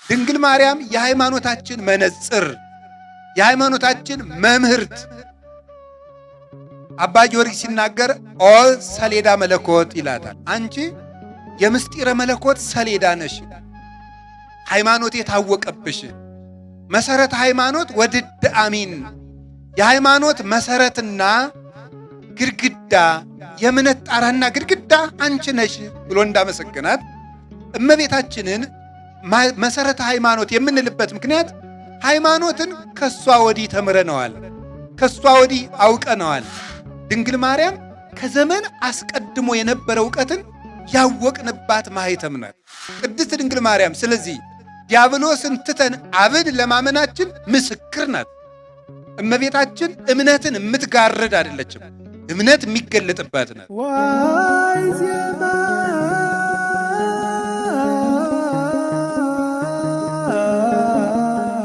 ድንግል ማርያም የሃይማኖታችን መነጽር፣ የሃይማኖታችን መምህርት። አባ ጊዮርጊስ ሲናገር ኦ ሰሌዳ መለኮት ይላታል። አንቺ የምስጢረ መለኮት ሰሌዳ ነሽ፣ ሃይማኖት የታወቀብሽ መሰረተ ሃይማኖት ወድድ አሚን፣ የሃይማኖት መሰረትና ግድግዳ፣ የእምነት ጣራና ግድግዳ አንቺ ነሽ ብሎ እንዳመሰገናት እመቤታችንን መሰረተ ሃይማኖት የምንልበት ምክንያት ሃይማኖትን ከሷ ወዲህ ተምረነዋል፣ ከሷ ወዲህ አውቀነዋል። ድንግል ማርያም ከዘመን አስቀድሞ የነበረ ዕውቀትን ያወቅንባት ማኅተም ናት ቅድስት ድንግል ማርያም። ስለዚህ ዲያብሎስን ትተን አብን ለማመናችን ምስክር ናት። እመቤታችን እምነትን የምትጋርድ አይደለችም፣ እምነት የሚገለጥባት ናት።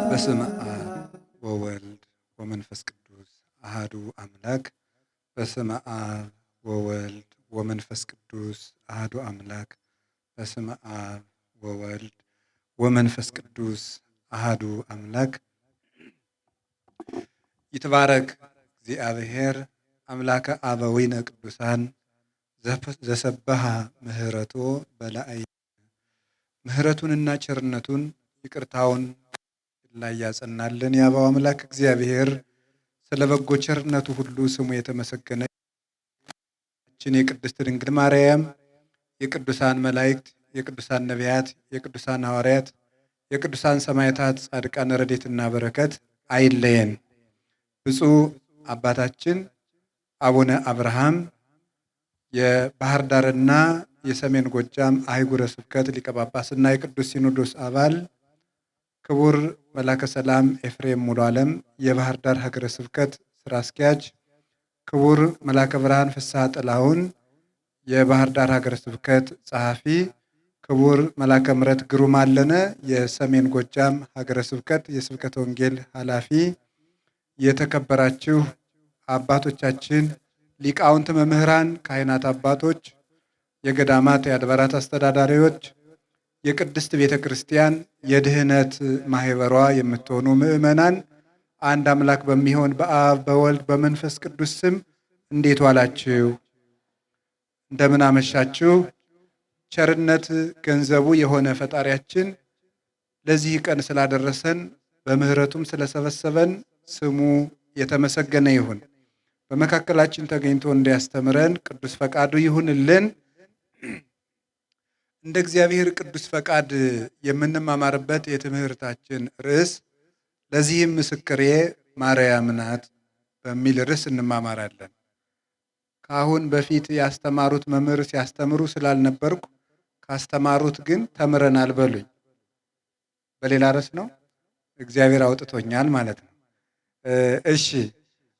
በስመ አብ ወወልድ ወመንፈስ ቅዱስ አሐዱ አምላክ። በስመ አብ ወወልድ ወመንፈስ ቅዱስ አሐዱ አምላክ። በስመ አብ ወወልድ ወመንፈስ ቅዱስ አሐዱ አምላክ። ይትባረክ እግዚአብሔር አምላከ አበዊነ ቅዱሳን ዘሰበሃ ምህረቶ በላዕይ። ምህረቱንና ቸርነቱን ይቅርታውን ላይ ያጸናልን የአበው አምላክ እግዚአብሔር ስለ በጎ ቸርነቱ ሁሉ ስሙ የተመሰገነ። የቅድስት ድንግል ማርያም የቅዱሳን መላእክት፣ የቅዱሳን ነቢያት፣ የቅዱሳን ሐዋርያት፣ የቅዱሳን ሰማዕታት፣ ጻድቃን ረድኤትና በረከት አይለየን። ብፁዕ አባታችን አቡነ አብርሃም የባህር ዳርና የሰሜን ጎጃም አህጉረ ስብከት ሊቀ ጳጳስና የቅዱስ ሲኖዶስ አባል፣ ክቡር መላከ ሰላም ኤፍሬም ሙሉ ዓለም የባህር ዳር ሀገረ ስብከት ስራ አስኪያጅ፣ ክቡር መላከ ብርሃን ፍስሐ ጥላሁን የባህር ዳር ሀገረ ስብከት ጸሐፊ፣ ክቡር መላከ ምሕረት ግሩም አለነ የሰሜን ጎጃም ሀገረ ስብከት የስብከተ ወንጌል ኃላፊ፣ የተከበራችሁ አባቶቻችን ሊቃውንት፣ መምህራን፣ ካህናት አባቶች፣ የገዳማት የአድባራት አስተዳዳሪዎች፣ የቅድስት ቤተ ክርስቲያን የድህነት ማህበሯ የምትሆኑ ምእመናን አንድ አምላክ በሚሆን በአብ በወልድ በመንፈስ ቅዱስ ስም እንዴት ዋላችሁ? እንደምን አመሻችሁ? ቸርነት ገንዘቡ የሆነ ፈጣሪያችን ለዚህ ቀን ስላደረሰን በምህረቱም ስለሰበሰበን ስሙ የተመሰገነ ይሁን። በመካከላችን ተገኝቶ እንዲያስተምረን ቅዱስ ፈቃዱ ይሁንልን። እንደ እግዚአብሔር ቅዱስ ፈቃድ የምንማማርበት የትምህርታችን ርዕስ ለዚህም ምስክሬ ማርያም ናት በሚል ርዕስ እንማማራለን። ከአሁን በፊት ያስተማሩት መምህር ሲያስተምሩ ስላልነበርኩ ካስተማሩት ግን ተምረናል በሉኝ። በሌላ ርዕስ ነው፣ እግዚአብሔር አውጥቶኛል ማለት ነው። እሺ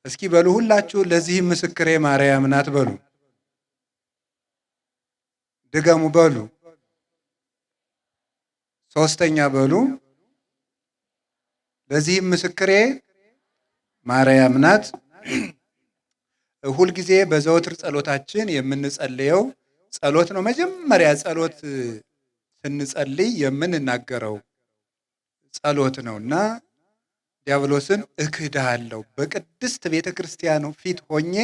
እስኪ በሉ ሁላችሁ ለዚህም ምስክሬ ማርያም ናት በሉ። ድገሙ በሉ። ሶስተኛ በሉ። ለዚህም ምስክሬ ማርያም ናት። ሁልጊዜ በዘወትር ጸሎታችን የምንጸልየው ጸሎት ነው። መጀመሪያ ጸሎት ስንጸልይ የምንናገረው ጸሎት ነውና ዲያብሎስን እክድሃለሁ በቅድስት ቤተ ክርስቲያኑ ፊት ሆኜ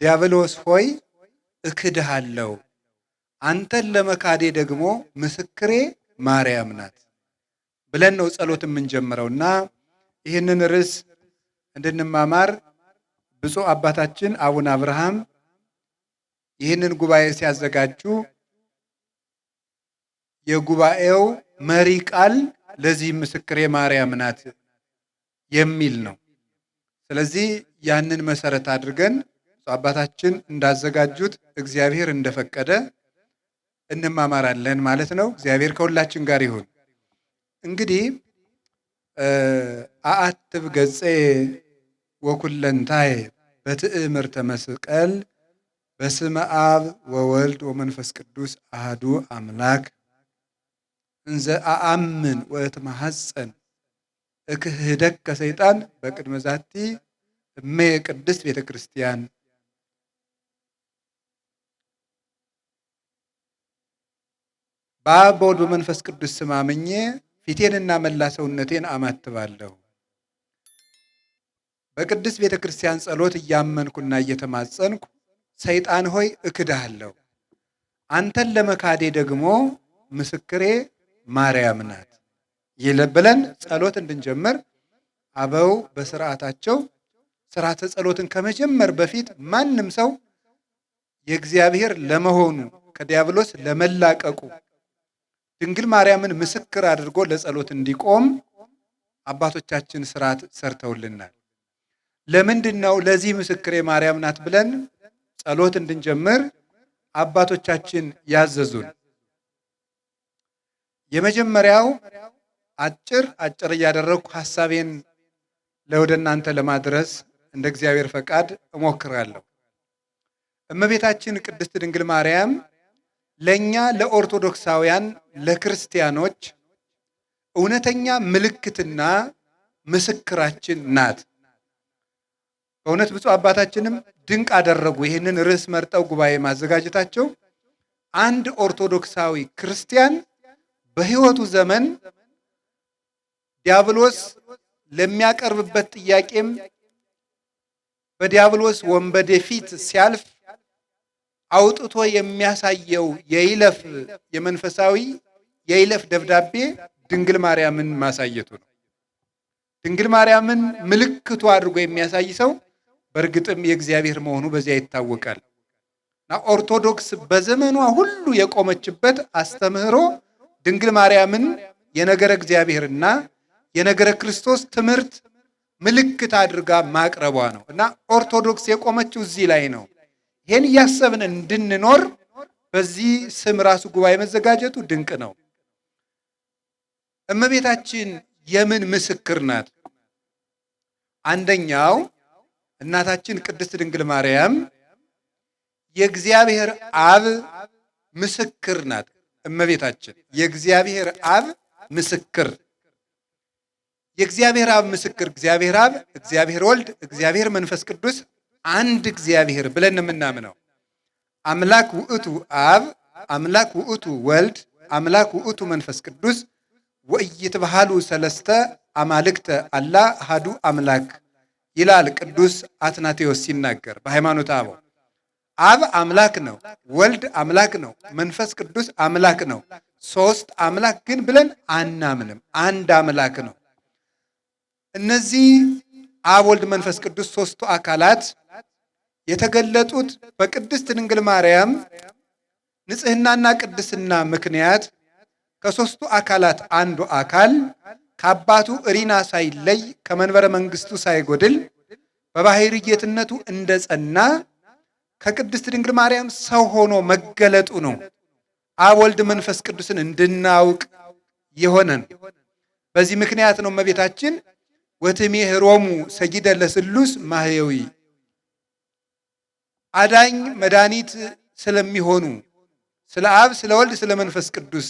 ዲያብሎስ ሆይ እክድሃለሁ፣ አንተን ለመካዴ ደግሞ ምስክሬ ማርያም ናት ብለን ነው ጸሎት የምንጀምረውና ይህንን ርዕስ እንድንማማር ብፁዕ አባታችን አቡነ አብርሃም ይህንን ጉባኤ ሲያዘጋጁ የጉባኤው መሪ ቃል ለዚህ ምስክሬ ማርያም ናት የሚል ነው። ስለዚህ ያንን መሰረት አድርገን ብፁዕ አባታችን እንዳዘጋጁት እግዚአብሔር እንደፈቀደ እንማማራለን ማለት ነው። እግዚአብሔር ከሁላችን ጋር ይሁን። እንግዲህ አአትብ ገጼ ወኩለንታዬ በትእምርተ መስቀል በስመ አብ ወወልድ ወመንፈስ ቅዱስ አሐዱ አምላክ እንዘ አአምን ወእትማሐፀን እክህደከ ሰይጣን በቅድመ ዛቲ እሜ ቅድስት ቤተ ክርስቲያን። በአብ በወልድ በመንፈስ ቅዱስ ስም አምኜ ፊቴንና መላ ሰውነቴን አማትባለሁ። በቅድስት ቤተ ክርስቲያን ጸሎት እያመንኩና እየተማጸንኩ ሰይጣን ሆይ እክድሃለሁ፣ አንተን ለመካዴ ደግሞ ምስክሬ ማርያም ናት ብለን ጸሎት እንድንጀምር አበው በስርዓታቸው ስርዓተ ጸሎትን ከመጀመር በፊት ማንም ሰው የእግዚአብሔር ለመሆኑ ከዲያብሎስ ለመላቀቁ ድንግል ማርያምን ምስክር አድርጎ ለጸሎት እንዲቆም አባቶቻችን ስርዓት ሰርተውልናል። ለምንድነው ለዚህ ምስክሬ ማርያም ናት ብለን ጸሎት እንድንጀምር አባቶቻችን ያዘዙን? የመጀመሪያው አጭር እያደረግኩ ሐሳቤን ለወደ እናንተ ለማድረስ እንደ እግዚአብሔር ፈቃድ እሞክራለሁ። እመቤታችን ቅድስት ድንግል ማርያም ለኛ ለኦርቶዶክሳውያን ለክርስቲያኖች እውነተኛ ምልክትና ምስክራችን ናት። በእውነት ብፁዕ አባታችንም ድንቅ አደረጉ ይህንን ርዕስ መርጠው ጉባኤ ማዘጋጀታቸው። አንድ ኦርቶዶክሳዊ ክርስቲያን በሕይወቱ ዘመን ዲያብሎስ ለሚያቀርብበት ጥያቄም በዲያብሎስ ወንበዴ ፊት ሲያልፍ አውጥቶ የሚያሳየው የመንፈሳዊ የይለፍ ደብዳቤ ድንግል ማርያምን ማሳየቱ ነው። ድንግል ማርያምን ምልክቱ አድርጎ የሚያሳይ ሰው በእርግጥም የእግዚአብሔር መሆኑ በዚያ ይታወቃል። እና ኦርቶዶክስ በዘመኗ ሁሉ የቆመችበት አስተምህሮ ድንግል ማርያምን የነገረ እግዚአብሔርና የነገረ ክርስቶስ ትምህርት ምልክት አድርጋ ማቅረቧ ነው። እና ኦርቶዶክስ የቆመችው እዚህ ላይ ነው። ይህን እያሰብን እንድንኖር በዚህ ስም ራሱ ጉባኤ መዘጋጀቱ ድንቅ ነው። እመቤታችን የምን ምስክር ናት? አንደኛው እናታችን ቅድስት ድንግል ማርያም የእግዚአብሔር አብ ምስክር ናት። እመቤታችን የእግዚአብሔር አብ ምስክር፣ የእግዚአብሔር አብ ምስክር፣ እግዚአብሔር አብ፣ እግዚአብሔር ወልድ፣ እግዚአብሔር መንፈስ ቅዱስ አንድ እግዚአብሔር ብለን የምናምነው አምላክ ውእቱ አብ፣ አምላክ ውእቱ ወልድ፣ አምላክ ውእቱ መንፈስ ቅዱስ ወኢይትበሃሉ ሰለስተ አማልክተ አላ አሐዱ አምላክ ይላል ቅዱስ አትናቴዎስ ሲናገር በሃይማኖተ አበው። አብ አምላክ ነው፣ ወልድ አምላክ ነው፣ መንፈስ ቅዱስ አምላክ ነው። ሶስት አምላክ ግን ብለን አናምንም፣ አንድ አምላክ ነው። እነዚህ አብ፣ ወልድ፣ መንፈስ ቅዱስ ሶስቱ አካላት የተገለጡት በቅድስት ድንግል ማርያም ንጽህናና ቅድስና ምክንያት ከሶስቱ አካላት አንዱ አካል ከአባቱ እሪና ሳይለይ ከመንበረ መንግስቱ ሳይጎድል በባሕርይ ጌትነቱ እንደጸና ከቅድስት ድንግል ማርያም ሰው ሆኖ መገለጡ ነው አብ ወልድ መንፈስ ቅዱስን እንድናውቅ የሆነን። በዚህ ምክንያት ነው እመቤታችን ወትሜህሮሙ ሰጊደ ለስሉስ ማህየዊ አዳኝ መድኃኒት ስለሚሆኑ ስለ አብ፣ ስለ ወልድ፣ ስለ መንፈስ ቅዱስ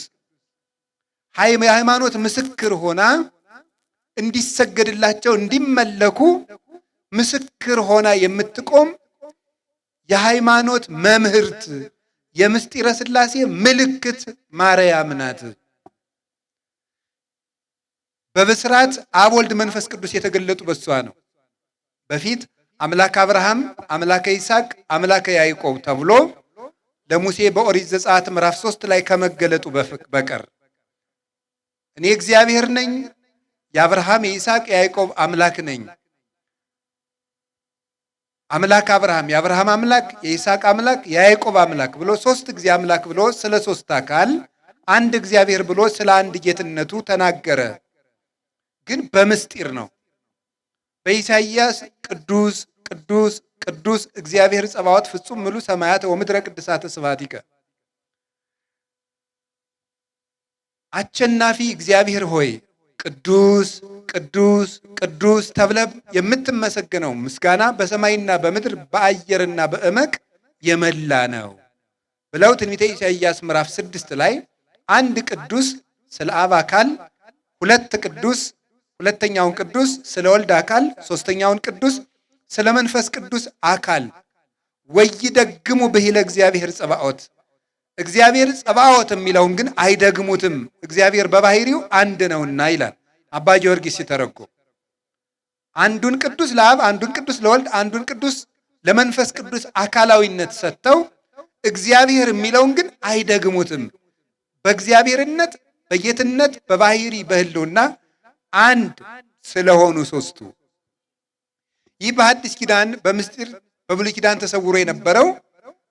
የሃይማኖት ምስክር ሆና እንዲሰገድላቸው እንዲመለኩ ምስክር ሆና የምትቆም የሃይማኖት መምህርት የምስጢረ ሥላሴ ምልክት ማርያም ናት። በብስራት አብ፣ ወልድ፣ መንፈስ ቅዱስ የተገለጡ በሷ ነው። በፊት አምላክ አብርሃም፣ አምላከ ይስሐቅ፣ አምላከ ያዕቆብ ተብሎ ለሙሴ በኦሪት ዘጸአት ምዕራፍ 3 ላይ ከመገለጡ በቀር እኔ እግዚአብሔር ነኝ፣ የአብርሃም የይስሐቅ የያዕቆብ አምላክ ነኝ። አምላክ አብርሃም የአብርሃም አምላክ፣ የይስሐቅ አምላክ፣ የያዕቆብ አምላክ ብሎ ሶስት ጊዜ አምላክ ብሎ ስለ ሶስት አካል አንድ እግዚአብሔር ብሎ ስለ አንድ ጌትነቱ ተናገረ። ግን በምስጢር ነው። በኢሳይያስ ቅዱስ ቅዱስ ቅዱስ እግዚአብሔር ጸባዖት ፍጹም ምሉ ሰማያት ወምድረ ቅድሳተ ስብሐቲከ አሸናፊ እግዚአብሔር ሆይ ቅዱስ ቅዱስ ቅዱስ ተብለ የምትመሰገነው ምስጋና በሰማይና በምድር በአየርና በእመቅ የመላ ነው ብለው ትንቢተ ኢሳይያስ ምዕራፍ 6 ላይ አንድ ቅዱስ ስለ አብ አካል፣ ሁለት ቅዱስ ሁለተኛውን ቅዱስ ስለ ወልድ አካል፣ ሶስተኛውን ቅዱስ ስለ መንፈስ ቅዱስ አካል ወይደግሙ ብሂለ እግዚአብሔር ጸባዖት እግዚአብሔር ጸባዖት የሚለውን ግን አይደግሙትም። እግዚአብሔር በባህሪው አንድ ነውና ይላል አባ ጊዮርጊስ ሲተረጎም። አንዱን ቅዱስ ለአብ፣ አንዱን ቅዱስ ለወልድ፣ አንዱን ቅዱስ ለመንፈስ ቅዱስ አካላዊነት ሰጥተው እግዚአብሔር የሚለውን ግን አይደግሙትም። በእግዚአብሔርነት፣ በጌትነት፣ በባህሪ በህልውና አንድ ስለሆኑ ሶስቱ። ይህ በሐዲስ ኪዳን በምስጢር በብሉይ ኪዳን ተሰውሮ የነበረው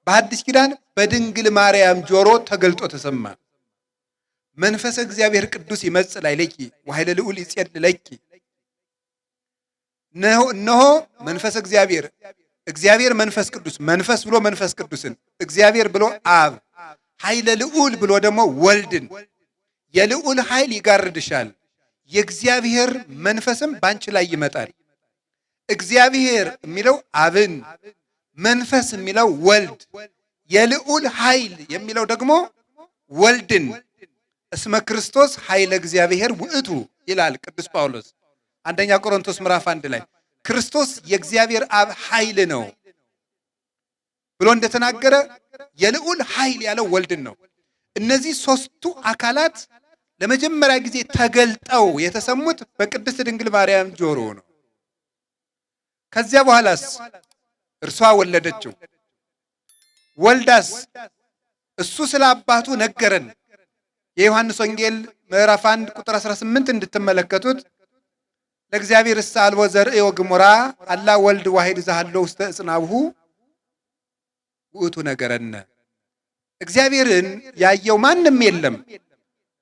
በሐዲስ ኪዳን በድንግል ማርያም ጆሮ ተገልጦ ተሰማ። መንፈሰ እግዚአብሔር ቅዱስ ይመጽእ ላዕሌኪ ወኃይለ ልዑል ይጼልእ ለኪ። እነሆ መንፈስ እግዚአብሔር መንፈስ ቅዱስ፣ መንፈስ ብሎ መንፈስ ቅዱስን፣ እግዚአብሔር ብሎ አብ፣ ኃይለ ልዑል ብሎ ደግሞ ወልድን፣ የልዑል ኃይል ይጋርድሻል፣ የእግዚአብሔር መንፈስም ባንቺ ላይ ይመጣል። እግዚአብሔር የሚለው አብን፣ መንፈስ የሚለው ወልድ፣ የልዑል ኃይል የሚለው ደግሞ ወልድን። እስመ ክርስቶስ ኃይለ እግዚአብሔር ውእቱ ይላል ቅዱስ ጳውሎስ አንደኛ ቆሮንቶስ ምዕራፍ 1 ላይ ክርስቶስ የእግዚአብሔር አብ ኃይል ነው ብሎ እንደተናገረ የልዑል ኃይል ያለው ወልድን ነው። እነዚህ ሶስቱ አካላት ለመጀመሪያ ጊዜ ተገልጠው የተሰሙት በቅድስት ድንግል ማርያም ጆሮ ነው። ከዚያ በኋላስ እርሷ ወለደችው። ወልዳስ እሱ ስለ አባቱ ነገረን። የዮሐንስ ወንጌል ምዕራፍ 1 ቁጥር 18 እንድትመለከቱት ለእግዚአብሔር አልቦ ዘርእዮ ግሙራ አላ ወልድ ዋሂድ ዘሃሎ ውስተ እጽናብሁ ውእቱ ነገረነ። እግዚአብሔርን ያየው ማንም የለም፣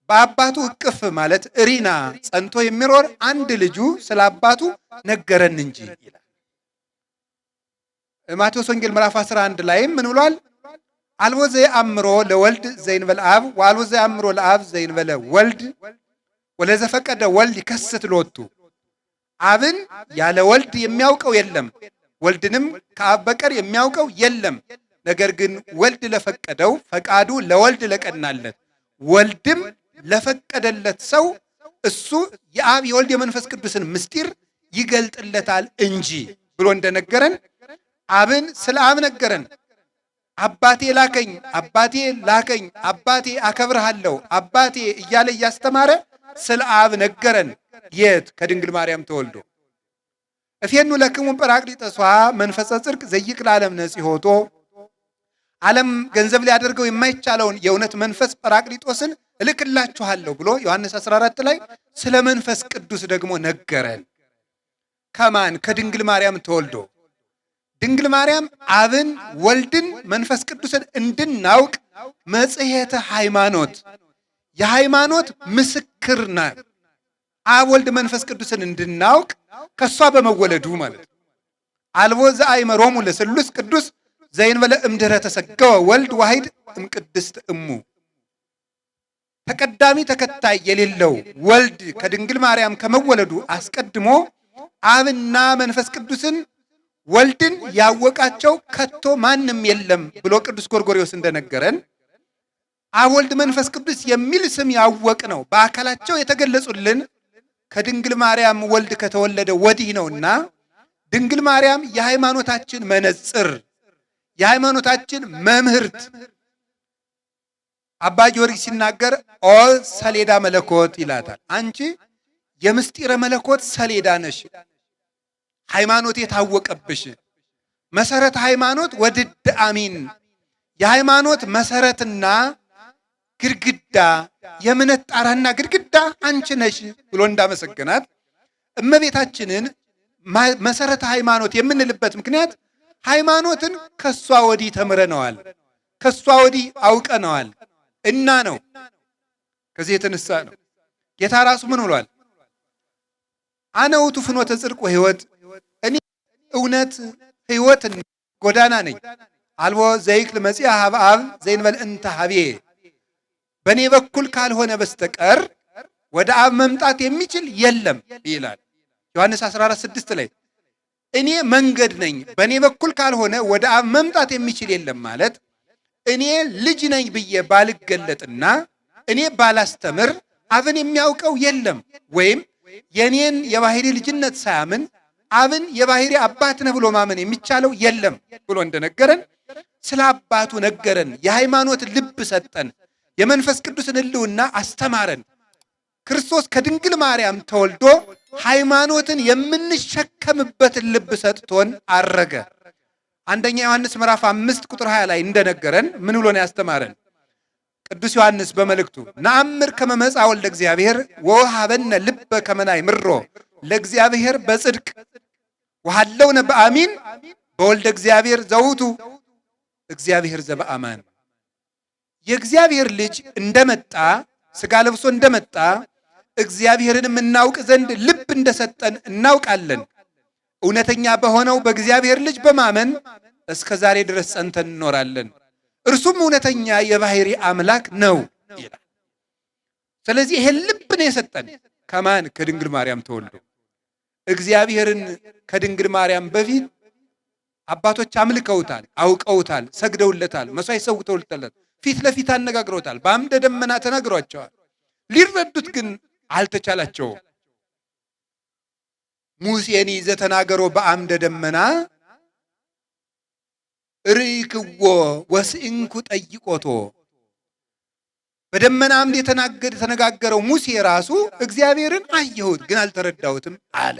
በአባቱ እቅፍ ማለት እሪና ጸንቶ የሚኖር አንድ ልጁ ስለ አባቱ ነገረን እንጂ ይላል። ማቴዎስ ወንጌል ምዕራፍ 11 ላይም ምን ብሏል? አልቦ ዘየአምሮ ለወልድ ዘእንበለ አብ ወአልቦ ዘየአምሮ ለአብ ዘእንበለ ወልድ ወለዘፈቀደ ወልድ ይከስት ሎቱ። አብን ያለ ወልድ የሚያውቀው የለም፣ ወልድንም ከአብ በቀር የሚያውቀው የለም። ነገር ግን ወልድ ለፈቀደው ፈቃዱ ለወልድ ለቀናለት ወልድም ለፈቀደለት ሰው እሱ የአብ የወልድ የመንፈስ ቅዱስን ምስጢር ይገልጥለታል እንጂ ብሎ እንደነገረን አብን ስለ አብ ነገረን። አባቴ ላከኝ፣ አባቴ ላከኝ፣ አባቴ አከብርሃለሁ፣ አባቴ እያለ እያስተማረ ስለ አብ ነገረን። የት? ከድንግል ማርያም ተወልዶ። እፌኑ ለክሙ ጰራቅሊጦስ መንፈሰ ጽድቅ ዘይክል ዓለም ነጺሆቶ። ዓለም ገንዘብ ሊያደርገው የማይቻለውን የእውነት መንፈስ ጰራቅሊጦስን እልክላችኋለሁ ብሎ ዮሐንስ 14 ላይ ስለ መንፈስ ቅዱስ ደግሞ ነገረን። ከማን? ከድንግል ማርያም ተወልዶ። ድንግል ማርያም አብን፣ ወልድን፣ መንፈስ ቅዱስን እንድናውቅ መጽሔተ ሃይማኖት የሃይማኖት ምስክር ናት። አብ ወልድ መንፈስ ቅዱስን እንድናውቅ ከሷ በመወለዱ ማለት ነው። አልቦ ዘአእመሮሙ ለስሉስ ቅዱስ ዘእንበለ እምድኅረ ተሰገወ ወልድ ዋሂድ እምቅድስት እሙ። ተቀዳሚ ተከታይ የሌለው ወልድ ከድንግል ማርያም ከመወለዱ አስቀድሞ አብና መንፈስ ቅዱስን ወልድን ያወቃቸው ከቶ ማንም የለም ብሎ ቅዱስ ጎርጎርዮስ እንደነገረን አብ ወልድ መንፈስ ቅዱስ የሚል ስም ያወቅ ነው በአካላቸው የተገለጹልን ከድንግል ማርያም ወልድ ከተወለደ ወዲህ ነውና ድንግል ማርያም የሃይማኖታችን መነጽር፣ የሃይማኖታችን መምህርት። አባ ጊዮርጊስ ሲናገር ኦ ሰሌዳ መለኮት ይላታል። አንቺ የምስጢረ መለኮት ሰሌዳ ነሽ፣ ሃይማኖት የታወቀብሽ መሰረት ሃይማኖት ወድድ አሚን፣ የሃይማኖት መሰረትና ግድግዳ የእምነት ጣራና ግድግዳ አንቺ ነሽ ብሎ እንዳመሰገናት እመቤታችንን መሰረተ ሃይማኖት የምንልበት ምክንያት ሃይማኖትን ከሷ ወዲህ ተምረነዋል፣ ከሷ ወዲህ አውቀነዋል እና ነው። ከዚህ የተነሳ ነው ጌታ ራሱ ምን ብሏል? አነ ውእቱ ፍኖተ ጽድቅ ወሕይወት፣ እኔ እውነት ሕይወት ጎዳና ነኝ። አልቦ ዘይክል መጺአ ኀበ አብ ዘእንበለ እንተ ኀቤ፣ በእኔ በኩል ካልሆነ በስተቀር ወደ አብ መምጣት የሚችል የለም ይላል ዮሐንስ 14:6 ላይ። እኔ መንገድ ነኝ፣ በእኔ በኩል ካልሆነ ወደ አብ መምጣት የሚችል የለም ማለት እኔ ልጅ ነኝ ብዬ ባልገለጥና እኔ ባላስተምር አብን የሚያውቀው የለም፣ ወይም የኔን የባህሪ ልጅነት ሳያምን አብን የባህሪ አባት ነህ ብሎ ማመን የሚቻለው የለም ብሎ እንደነገረን፣ ስለ አባቱ ነገረን። የሃይማኖት ልብ ሰጠን። የመንፈስ ቅዱስን ሕልውና አስተማረን። ክርስቶስ ከድንግል ማርያም ተወልዶ ሃይማኖትን የምንሸከምበትን ልብ ሰጥቶን አረገ። አንደኛ ዮሐንስ ምዕራፍ 5 ቁጥር 20 ላይ እንደነገረን ምን ብሎ ነው ያስተማረን? ቅዱስ ዮሐንስ በመልእክቱ ነአምር ከመ መጽአ ወልደ እግዚአብሔር ወወሀበነ ልበ ከመ ናእምሮ ለእግዚአብሔር በጽድቅ ወሀለውነ በአሚን በወልደ እግዚአብሔር ዘውቱ እግዚአብሔር ዘበአማን። የእግዚአብሔር ልጅ እንደመጣ ሥጋ ለብሶ እንደመጣ እግዚአብሔርን የምናውቅ ዘንድ ልብ እንደሰጠን እናውቃለን። እውነተኛ በሆነው በእግዚአብሔር ልጅ በማመን እስከ ዛሬ ድረስ ጸንተን እንኖራለን። እርሱም እውነተኛ የባሕሪ አምላክ ነው ይላል። ስለዚህ ይሄን ልብ ነው የሰጠን። ከማን? ከድንግል ማርያም ተወልዶ። እግዚአብሔርን ከድንግል ማርያም በፊት አባቶች አምልከውታል፣ አውቀውታል፣ ሰግደውለታል፣ መሥዋዕት ሰውተውለታል፣ ፊት ለፊት አነጋግረውታል፣ በአምደ ደመና ተናግሯቸዋል። ሊረዱት ግን አልተቻላቸውም። ሙሴኒ ዘተናገሮ በአምደ ደመና ርኢክዎ ወስእንኩ ጠይቆቶ። በደመና አምድ የተነጋገረው ሙሴ ራሱ እግዚአብሔርን አየሁት ግን አልተረዳሁትም አለ።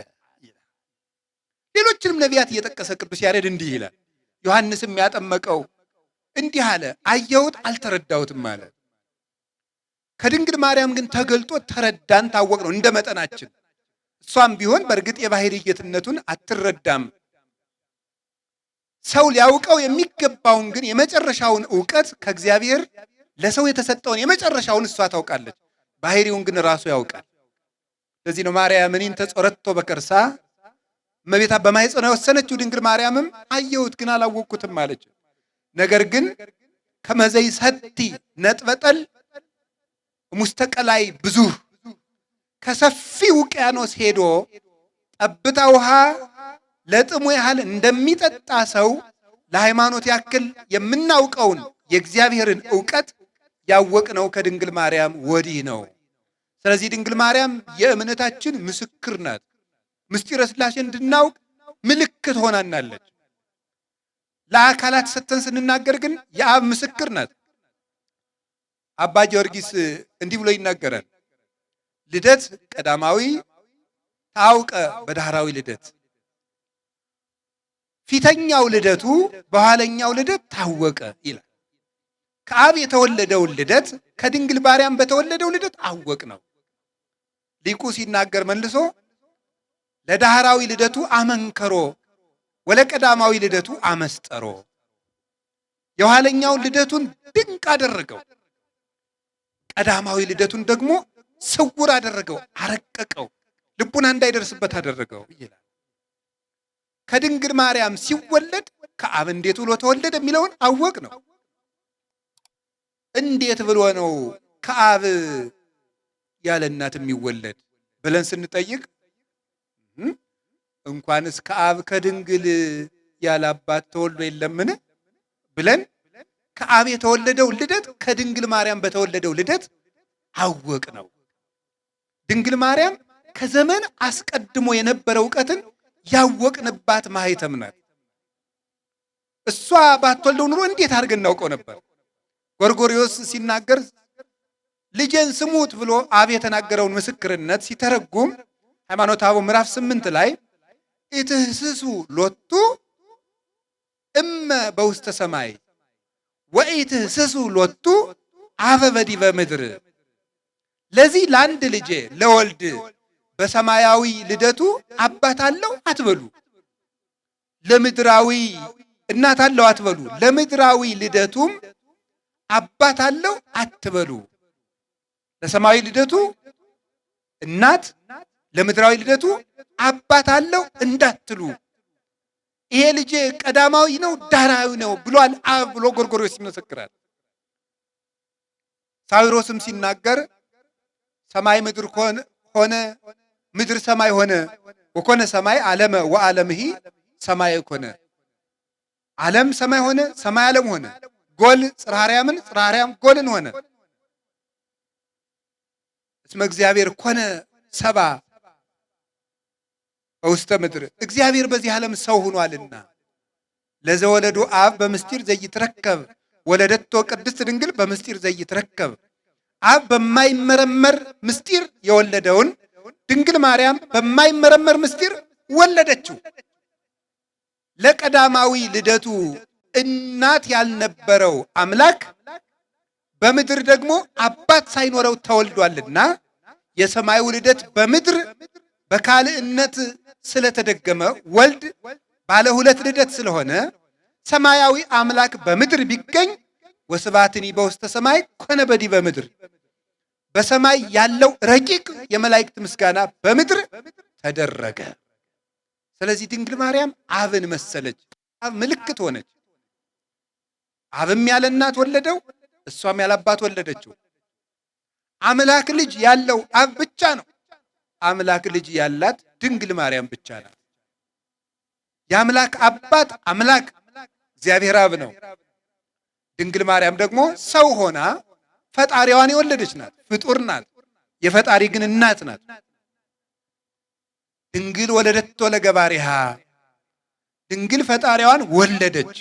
ሌሎችንም ነቢያት እየጠቀሰ ቅዱስ ያሬድ እንዲህ ይላል። ዮሐንስም ያጠመቀው እንዲህ አለ፣ አየሁት አልተረዳሁትም አለ። ከድንግል ማርያም ግን ተገልጦ ተረዳን፣ ታወቅ ነው እንደ መጠናችን። እሷም ቢሆን በእርግጥ የባሕሪ ጌትነቱን አትረዳም። ሰው ሊያውቀው የሚገባውን ግን የመጨረሻውን ዕውቀት ከእግዚአብሔር ለሰው የተሰጠውን የመጨረሻውን እሷ ታውቃለች። ባሕሪውን ግን ራሱ ያውቃል። ለዚህ ነው ማርያም እኔን ተጾረቶ በከርሳ እመቤታ በማኅፀኗ የወሰነችው ድንግል ማርያምም አየሁት ግን አላወቅኩትም አለች። ነገር ግን ከመዘይ ሰቲ ነጥበጠል ሙስተቀላይ ብዙ ከሰፊ ውቅያኖስ ሄዶ ጠብታ ውሃ ለጥሙ ያህል እንደሚጠጣ ሰው ለሃይማኖት ያክል የምናውቀውን የእግዚአብሔርን ዕውቀት ያወቅነው ከድንግል ማርያም ወዲህ ነው። ስለዚህ ድንግል ማርያም የእምነታችን ምስክር ናት። ምስጢረ ሥላሴ እንድናውቅ ምልክት ሆናናለች። ለአካላት ሰተን ስንናገር ግን የአብ ምስክር ናት። አባ ጊዮርጊስ እንዲህ ብሎ ይናገራል። ልደት ቀዳማዊ ታውቀ በዳህራዊ ልደት፣ ፊተኛው ልደቱ በኋለኛው ልደት ታወቀ ይላል። ከአብ የተወለደውን ልደት ከድንግል ማርያም በተወለደው ልደት አወቅ ነው። ሊቁ ሲናገር መልሶ ለዳህራዊ ልደቱ አመንከሮ ወለቀዳማዊ ልደቱ አመስጠሮ። የኋለኛውን ልደቱን ድንቅ አደረገው፣ ቀዳማዊ ልደቱን ደግሞ ስውር አደረገው፣ አረቀቀው፣ ልቡና እንዳይደርስበት አደረገው ይላል። ከድንግል ማርያም ሲወለድ ከአብ እንዴት ብሎ ተወለደ የሚለውን አወቅ ነው። እንዴት ብሎ ነው ከአብ ያለ እናት የሚወለድ ብለን ስንጠይቅ እንኳንስ ከአብ ከድንግል ያለ አባት ተወልዶ የለምን ብለን ከአብ የተወለደው ልደት ከድንግል ማርያም በተወለደው ልደት አወቅ ነው። ድንግል ማርያም ከዘመን አስቀድሞ የነበረ ዕውቀትን ያወቅንባት ማኅተም ናት። እሷ ባትወልደው ኑሮ እንዴት አድርገን እናውቀው ነበር? ጎርጎርዮስ ሲናገር ልጄን ስሙት ብሎ አብ የተናገረውን ምስክርነት ሲተረጉም ሃይማኖተ አበው ምዕራፍ 8 ላይ ኢትህስሱ ሎቱ እመ በውስተ ሰማይ ወኢትህስሱ ሎቱ አበ በዲበ ምድር። ለዚህ ለአንድ ልጄ ለወልድ በሰማያዊ ልደቱ አባት አለው አትበሉ፣ ለምድራዊ እናት አለው አትበሉ፣ ለምድራዊ ልደቱም አባት አለው አትበሉ። ለሰማያዊ ልደቱ እናት ለምድራዊ ልደቱ አባት አለው እንዳትሉ፣ ይሄ ልጄ ቀዳማዊ ነው ዳህራዊ ነው ብሏል አብ ብሎ ጎርጎርዮስ ይመሰክራል። ሳዊሮስም ሲናገር ሰማይ ምድር ሆነ ምድር ሰማይ ሆነ ወኮነ ሰማይ ዓለመ ወዓለምሂ ሰማይ ኮነ። ዓለም ሰማይ ሆነ ሰማይ ዓለም ሆነ። ጎል ጽርሐ አርያምን ጽርሐ አርያም ጎልን ሆነ። እስመ እግዚአብሔር ኮነ ሰባ በውስተ ምድር፣ እግዚአብሔር በዚህ ዓለም ሰው ሆኗልና ለዘወለዱ አብ በምስጢር ዘይትረከብ ወለደቶ ቅድስት ድንግል በምስጢር ዘይትረከብ። አብ በማይመረመር ምስጢር የወለደውን ድንግል ማርያም በማይመረመር ምስጢር ወለደችው። ለቀዳማዊ ልደቱ እናት ያልነበረው አምላክ በምድር ደግሞ አባት ሳይኖረው ተወልዷልና የሰማዩ ልደት በምድር በካልእነት ስለተደገመ ወልድ ባለ ሁለት ልደት ስለሆነ ሰማያዊ አምላክ በምድር ቢገኝ ወስብሐትኒ በውስተ ሰማይ ኮነ በዲበ ምድር፣ በሰማይ ያለው ረቂቅ የመላእክት ምስጋና በምድር ተደረገ። ስለዚህ ድንግል ማርያም አብን መሰለች፣ አብ ምልክት ሆነች። አብም ያለ እናት ወለደው፣ እሷም ያለ አባት ወለደችው። አምላክ ልጅ ያለው አብ ብቻ ነው። አምላክ ልጅ ያላት ድንግል ማርያም ብቻ ናት። የአምላክ አባት አምላክ እግዚአብሔር አብ ነው። ድንግል ማርያም ደግሞ ሰው ሆና ፈጣሪዋን የወለደች ናት። ፍጡር ናት፣ የፈጣሪ ግን እናት ናት። ድንግል ወለደቶ ለገባሪሃ፣ ድንግል ፈጣሪዋን ወለደች፣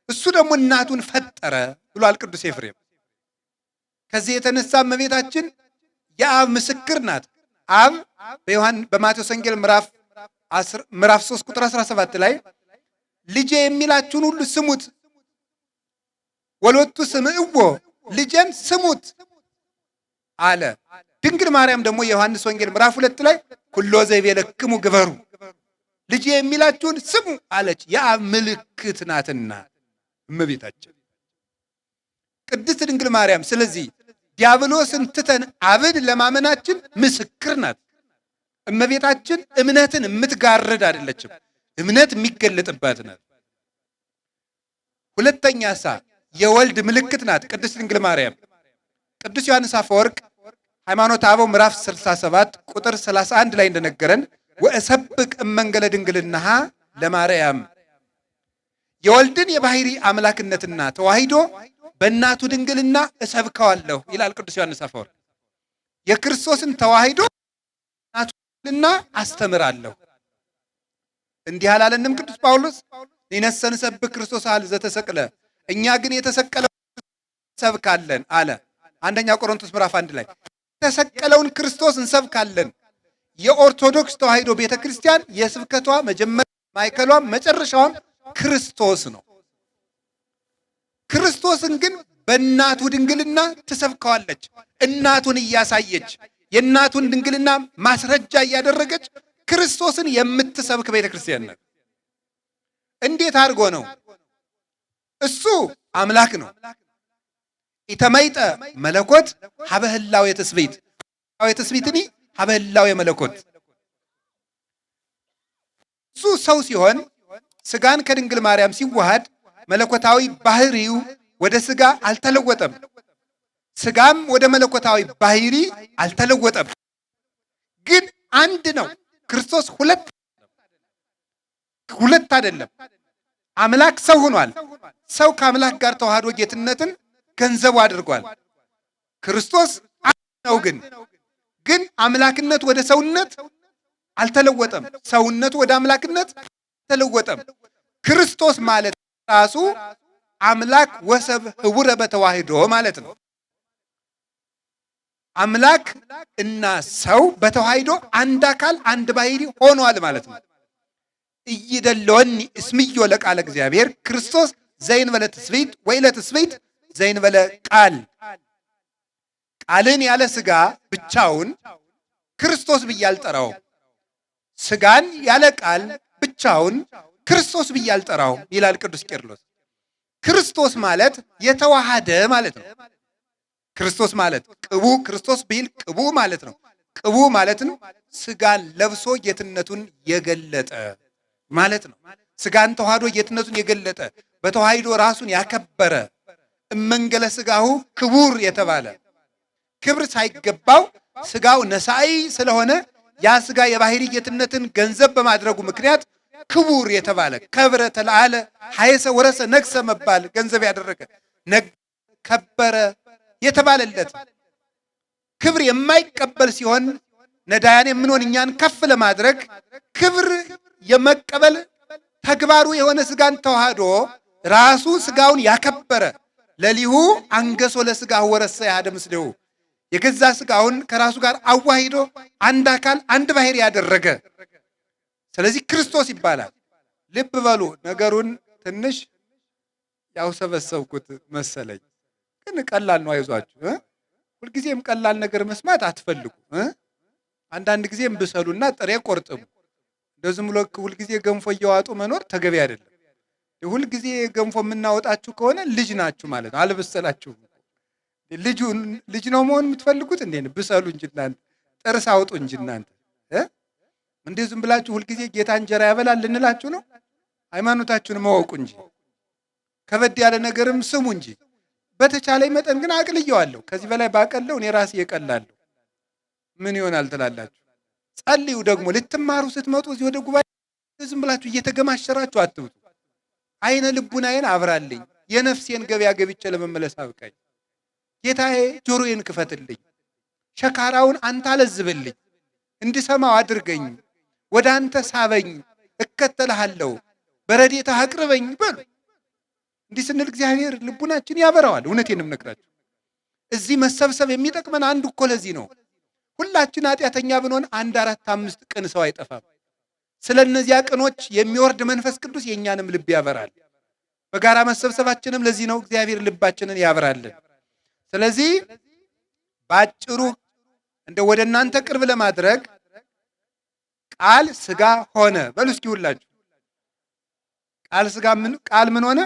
እሱ ደግሞ እናቱን ፈጠረ ብሏል ቅዱስ ኤፍሬም። ከዚህ የተነሳ እመቤታችን የአብ ምስክር ናት። አብ በማቴዎስ ወንጌል ምዕራፍ 3 ቁጥር 17 ላይ ልጄ የሚላችሁን ሁሉ ስሙት፣ ወሎቱ ስምዕዎ፣ ልጄን ስሙት አለ። ድንግል ማርያም ደግሞ የዮሐንስ ወንጌል ምዕራፍ 2 ላይ ኩሎ ዘይቤለክሙ ግበሩ፣ ልጄ የሚላችሁን ስሙ አለች። የአብ ምልክት ናትና እመቤታችን ቅድስት ድንግል ማርያም። ስለዚህ ዲያብሎስን ትተን አብን ለማመናችን ምስክር ናት። እመቤታችን እምነትን የምትጋርድ አይደለችም፣ እምነት የሚገለጥባት ናት። ሁለተኛ የወልድ ምልክት ናት ቅድስት ድንግል ማርያም። ቅዱስ ዮሐንስ አፈወርቅ ሃይማኖተ አበው ምዕራፍ 67 ቁጥር 31 ላይ እንደነገረን ወእሰብቅ እመንገለ ድንግልናሃ ለማርያም፣ የወልድን የባህሪ አምላክነትና ተዋሂዶ በእናቱ ድንግልና እሰብከዋለሁ ይላል ቅዱስ ዮሐንስ አፈወርቅ። የክርስቶስን ተዋሂዶ እናቱ ድንግልና አስተምራለሁ። እንዲህ አላለንም ቅዱስ ጳውሎስ? ሊነሰ ንሰብክ ክርስቶስ አለ ዘተሰቅለ፣ እኛ ግን የተሰቀለውን እንሰብካለን አለ። አንደኛ ቆሮንቶስ ምዕራፍ 1 ላይ የተሰቀለውን ክርስቶስ እንሰብካለን። የኦርቶዶክስ ተዋሂዶ ቤተክርስቲያን የስብከቷ መጀመሪያ ማዕከሏም መጨረሻዋም ክርስቶስ ነው። ክርስቶስን ግን በእናቱ ድንግልና ትሰብከዋለች። እናቱን እያሳየች የእናቱን ድንግልና ማስረጃ እያደረገች ክርስቶስን የምትሰብክ ቤተክርስቲያን ናት። እንዴት አድርጎ ነው? እሱ አምላክ ነው። ኢተመይጠ መለኮት ሀበ ህላዌ ትስብእት፣ ህላዌ ትስብእትኒ ሀበ ህላዌ መለኮት። እሱ ሰው ሲሆን ስጋን ከድንግል ማርያም ሲዋሃድ መለኮታዊ ባህሪው ወደ ስጋ አልተለወጠም፣ ስጋም ወደ መለኮታዊ ባህሪ አልተለወጠም። ግን አንድ ነው። ክርስቶስ ሁለት አይደለም። አምላክ ሰው ሆኗል። ሰው ከአምላክ ጋር ተዋህዶ ጌትነትን ገንዘቡ አድርጓል። ክርስቶስ አንድ ነው። ግን አምላክነት ወደ ሰውነት አልተለወጠም፣ ሰውነቱ ወደ አምላክነት አልተለወጠም። ክርስቶስ ማለት ራሱ አምላክ ወሰብ ህቡረ በተዋህዶ ማለት ነው። አምላክ እና ሰው በተዋህዶ አንድ አካል አንድ ባህሪ ሆኗል ማለት ነው። እይደለወኒ እስምዮ ለቃለ እግዚአብሔር ክርስቶስ ዘይንበለ ትስብእት ወይለ ትስብእት ዘይንበለ ቃል። ቃልን ያለ ስጋ ብቻውን ክርስቶስ ብዬ አልጠራውም፣ ስጋን ያለ ቃል ብቻውን ክርስቶስ ብዬ አልጠራውም ይላል ቅዱስ ቄርሎስ። ክርስቶስ ማለት የተዋሃደ ማለት ነው። ክርስቶስ ማለት ቅቡ፣ ክርስቶስ ቢል ቅቡ ማለት ነው። ቅቡ ማለት ነው ስጋን ለብሶ ጌትነቱን የገለጠ ማለት ነው። ስጋን ተዋህዶ ጌትነቱን የገለጠ በተዋሂዶ ራሱን ያከበረ እመንገለ ስጋሁ ክቡር የተባለ ክብር ሳይገባው ስጋው ነሳኢ ስለሆነ ያ ስጋ የባህሪ ጌትነትን ገንዘብ በማድረጉ ምክንያት ክቡር የተባለ ከብረ ተለዓለ ሀየሰ ወረሰ ነግሰ መባል ገንዘብ ያደረገ ከበረ የተባለለት ክብር የማይቀበል ሲሆን ነዳያን የምንሆን እኛን ከፍ ለማድረግ ክብር የመቀበል ተግባሩ የሆነ ስጋን ተዋህዶ ራሱ ስጋውን ያከበረ ለሊሁ አንገሶ ለስጋ ወረሰ ያደ ምስሌው የገዛ ስጋውን ከራሱ ጋር አዋሂዶ አንድ አካል አንድ ባህሪ ያደረገ ስለዚህ ክርስቶስ ይባላል። ልብ በሉ ነገሩን ትንሽ ያው ሰበሰብኩት መሰለኝ፣ ግን ቀላል ነው። አይዟችሁ ሁልጊዜም ቀላል ነገር መስማት አትፈልጉ። አንዳንድ ጊዜም ብሰሉና ጥሬ ቆርጥሙ። እንደዚህም ብሎ ሁልጊዜ ገንፎ እየዋጡ መኖር ተገቢ አይደለም። ሁልጊዜ ገንፎ የምናወጣችሁ ከሆነ ልጅ ናችሁ ማለት ነው። አልበሰላችሁም። ልጅ ነው መሆን የምትፈልጉት እንዴ? ብሰሉ እንጂ እናንተ ጥርስ አውጡ እንጂ እናንተ እንደዚህም ብላችሁ ሁልጊዜ ጌታ እንጀራ ያበላል ልንላችሁ ነው? ሃይማኖታችሁን መወቁ እንጂ ከበድ ያለ ነገርም ስሙ እንጂ። በተቻለኝ መጠን ግን አቅልየዋለሁ። ከዚህ በላይ ባቀለው እኔ ራሴ እቀላለሁ። ምን ይሆናል ትላላችሁ? ጸልዩ። ደግሞ ልትማሩ ስትመጡ እዚህ ወደ ጉባኤ ዝም ብላችሁ እየተገማሸራችሁ አትብቱ። አይነ ልቡናዬን አብራልኝ፣ የነፍሴን ገበያ ገብቼ ለመመለስ አብቃኝ። ጌታዬ ጆሮዬን ክፈትልኝ፣ ሸካራውን አንተ አለዝብልኝ፣ እንድሰማው አድርገኝ፣ ወደ አንተ ሳበኝ፣ እከተልሃለሁ፣ በረድኤትህ አቅርበኝ በሉ። እንዲህ ስንል እግዚአብሔር ልቡናችን ያበራዋል። እውነቴን እነግራችሁ እዚህ መሰብሰብ የሚጠቅመን አንዱ እኮ ለዚህ ነው። ሁላችን ኃጢአተኛ ብንሆን 1 4 5 ቅን ሰው አይጠፋም። ስለ እነዚያ ቅኖች የሚወርድ መንፈስ ቅዱስ የእኛንም ልብ ያበራል። በጋራ መሰብሰባችንም ለዚህ ነው። እግዚአብሔር ልባችንን ያበራልን። ስለዚህ ባጭሩ እንደ ወደ እናንተ ቅርብ ለማድረግ ቃል ስጋ ሆነ በሉ እስኪ ሁላችሁ። ቃል ምን ሆነ?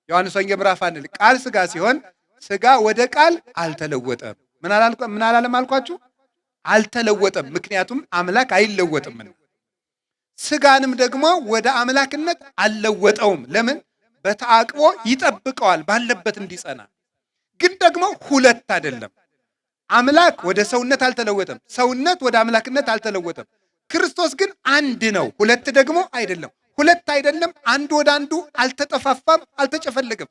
ዮሐንስ ወንጌል ምዕራፍ 1 ቃል ስጋ ሲሆን ስጋ ወደ ቃል አልተለወጠም። ምን አላለም አልኳችሁ? አልተለወጠም። ምክንያቱም አምላክ አይለወጥም። ስጋንም ደግሞ ወደ አምላክነት አልለወጠውም። ለምን? በተአቅቦ ይጠብቀዋል ባለበት እንዲጸና። ግን ደግሞ ሁለት አይደለም። አምላክ ወደ ሰውነት አልተለወጠም፣ ሰውነት ወደ አምላክነት አልተለወጠም። ክርስቶስ ግን አንድ ነው፣ ሁለት ደግሞ አይደለም። ሁለት አይደለም፣ አንዱ ወደ አንዱ አልተጠፋፋም፣ አልተጨፈለገም።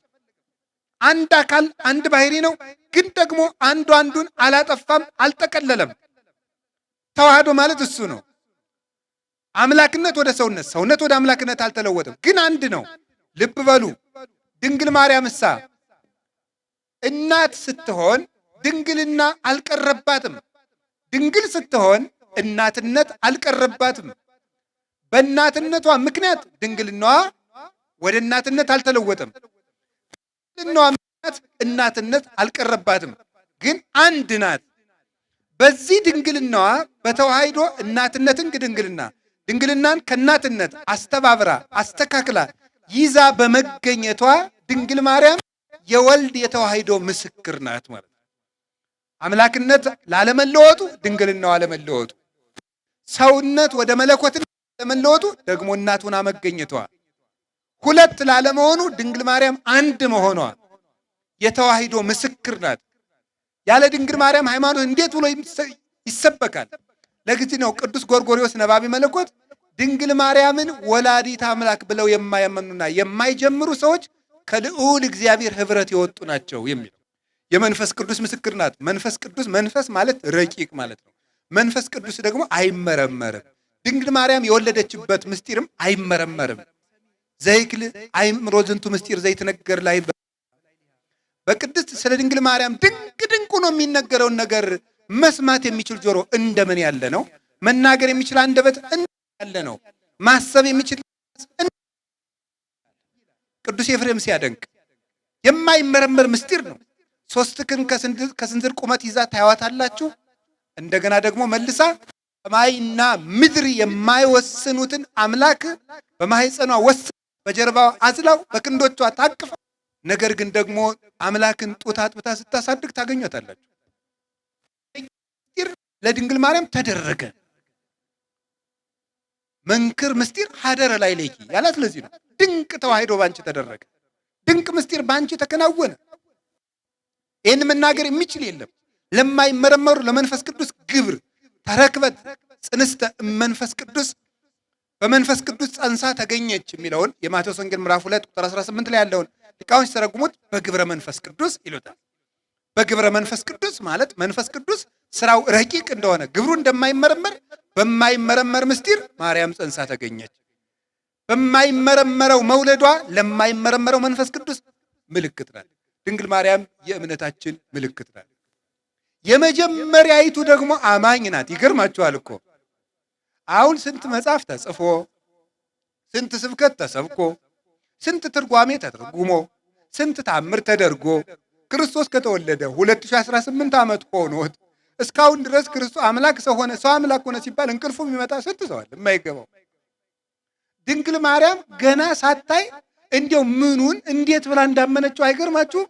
አንድ አካል አንድ ባህሪ ነው። ግን ደግሞ አንዱ አንዱን አላጠፋም፣ አልጠቀለለም። ተዋህዶ ማለት እሱ ነው። አምላክነት ወደ ሰውነት፣ ሰውነት ወደ አምላክነት አልተለወጠም፣ ግን አንድ ነው። ልብ በሉ። ድንግል ማርያም እሳ እናት ስትሆን ድንግልና አልቀረባትም። ድንግል ስትሆን እናትነት አልቀረባትም። በእናትነቷ ምክንያት ድንግልናዋ ወደ እናትነት አልተለወጠም። ድንግልናዋ ምክንያት እናትነት አልቀረባትም፣ ግን አንድ ናት። በዚህ ድንግልናዋ በተዋሂዶ እናትነትን ከድንግልና ድንግልናን ከእናትነት አስተባብራ አስተካክላ ይዛ በመገኘቷ ድንግል ማርያም የወልድ የተዋሂዶ ምስክር ናት ማለት ነው። አምላክነት ላለመለወጡ ድንግልናዋ አለመለወጡ፣ ሰውነት ወደ መለኮትነት ለመለወጡ ደግሞ እናቱን መገኘቷ፣ ሁለት ላለመሆኑ ድንግል ማርያም አንድ መሆኗ የተዋሂዶ ምስክር ናት። ያለ ድንግል ማርያም ሃይማኖት እንዴት ብሎ ይሰበካል? ለዚህ ነው ቅዱስ ጎርጎርዮስ ነባቢ መለኮት ድንግል ማርያምን ወላዲት አምላክ ብለው የማያመኑና የማይጀምሩ ሰዎች ከልዑል እግዚአብሔር ህብረት የወጡ ናቸው የሚለው። የመንፈስ ቅዱስ ምስክር ናት። መንፈስ ቅዱስ፣ መንፈስ ማለት ረቂቅ ማለት ነው። መንፈስ ቅዱስ ደግሞ አይመረመርም። ድንግል ማርያም የወለደችበት ምስጢርም አይመረመርም። ዘይክል አይምሮ ዝንቱ ምስጢር ዘይትነገር ላይ በቅድስት ስለ ድንግል ማርያም ድንቅ ነው የሚነገረውን ነገር መስማት የሚችል ጆሮ እንደምን ያለ ነው? መናገር የሚችል አንደበት ያለ ነው? ማሰብ የሚችል ቅዱስ ኤፍሬም ሲያደንቅ የማይመረመር ምስጢር ነው። 3 ክንድ ከስንዝር ቁመት ይዛ ታያዋታላችሁ። እንደገና ደግሞ መልሳ ሰማይና ምድር የማይወስኑትን አምላክ በማህፀኗ ወስና በጀርባዋ አዝላው በክንዶቿ ታቅፋ፣ ነገር ግን ደግሞ አምላክን ጡት አጥብታ ስታሳድግ ታገኟታላችሁ። ምስጢር ለድንግል ማርያም ተደረገ። መንክር ምስጢር ሀደረ ላይ ለኪ ያላት ለዚህ ነው። ድንቅ ተዋሂዶ ባንቺ ተደረገ። ድንቅ ምስጢር ባንቺ ተከናወነ። ይህን መናገር የሚችል የለም። ለማይመረመሩ ለመንፈስ ቅዱስ ግብር ተረክበት ጽንስተ መንፈስ ቅዱስ በመንፈስ ቅዱስ ጸንሳ ተገኘች የሚለውን የማቴዎስ ወንጌል ምዕራፍ 2 ቁጥር 18 ላይ ያለውን ሊቃውንት ሲተረጉሙት በግብረ መንፈስ ቅዱስ ይሉታል። በግብረ መንፈስ ቅዱስ ማለት መንፈስ ቅዱስ ስራው ረቂቅ እንደሆነ ግብሩ እንደማይመረመር በማይመረመር ምስጢር ማርያም ጸንሳ ተገኘች። በማይመረመረው መውለዷ ለማይመረመረው መንፈስ ቅዱስ ምልክት ናት። ድንግል ማርያም የእምነታችን ምልክት ናት። የመጀመሪያይቱ ደግሞ አማኝ ናት። ይገርማችኋል እኮ አሁን ስንት መጽሐፍ ተጽፎ ስንት ስብከት ተሰብኮ ስንት ትርጓሜ ተተርጉሞ ስንት ታምር ተደርጎ ክርስቶስ ከተወለደ 2018 ዓመት ሆኖት እስካሁን ድረስ ክርስቶስ አምላክ ሰው ሆነ፣ ሰው አምላክ ሆነ ሲባል እንቅልፉ የሚመጣ ስንት ሰው አለ የማይገባው። ድንግል ማርያም ገና ሳታይ እንዲያው ምኑን እንዴት ብላ እንዳመነችው አይገርማችሁ?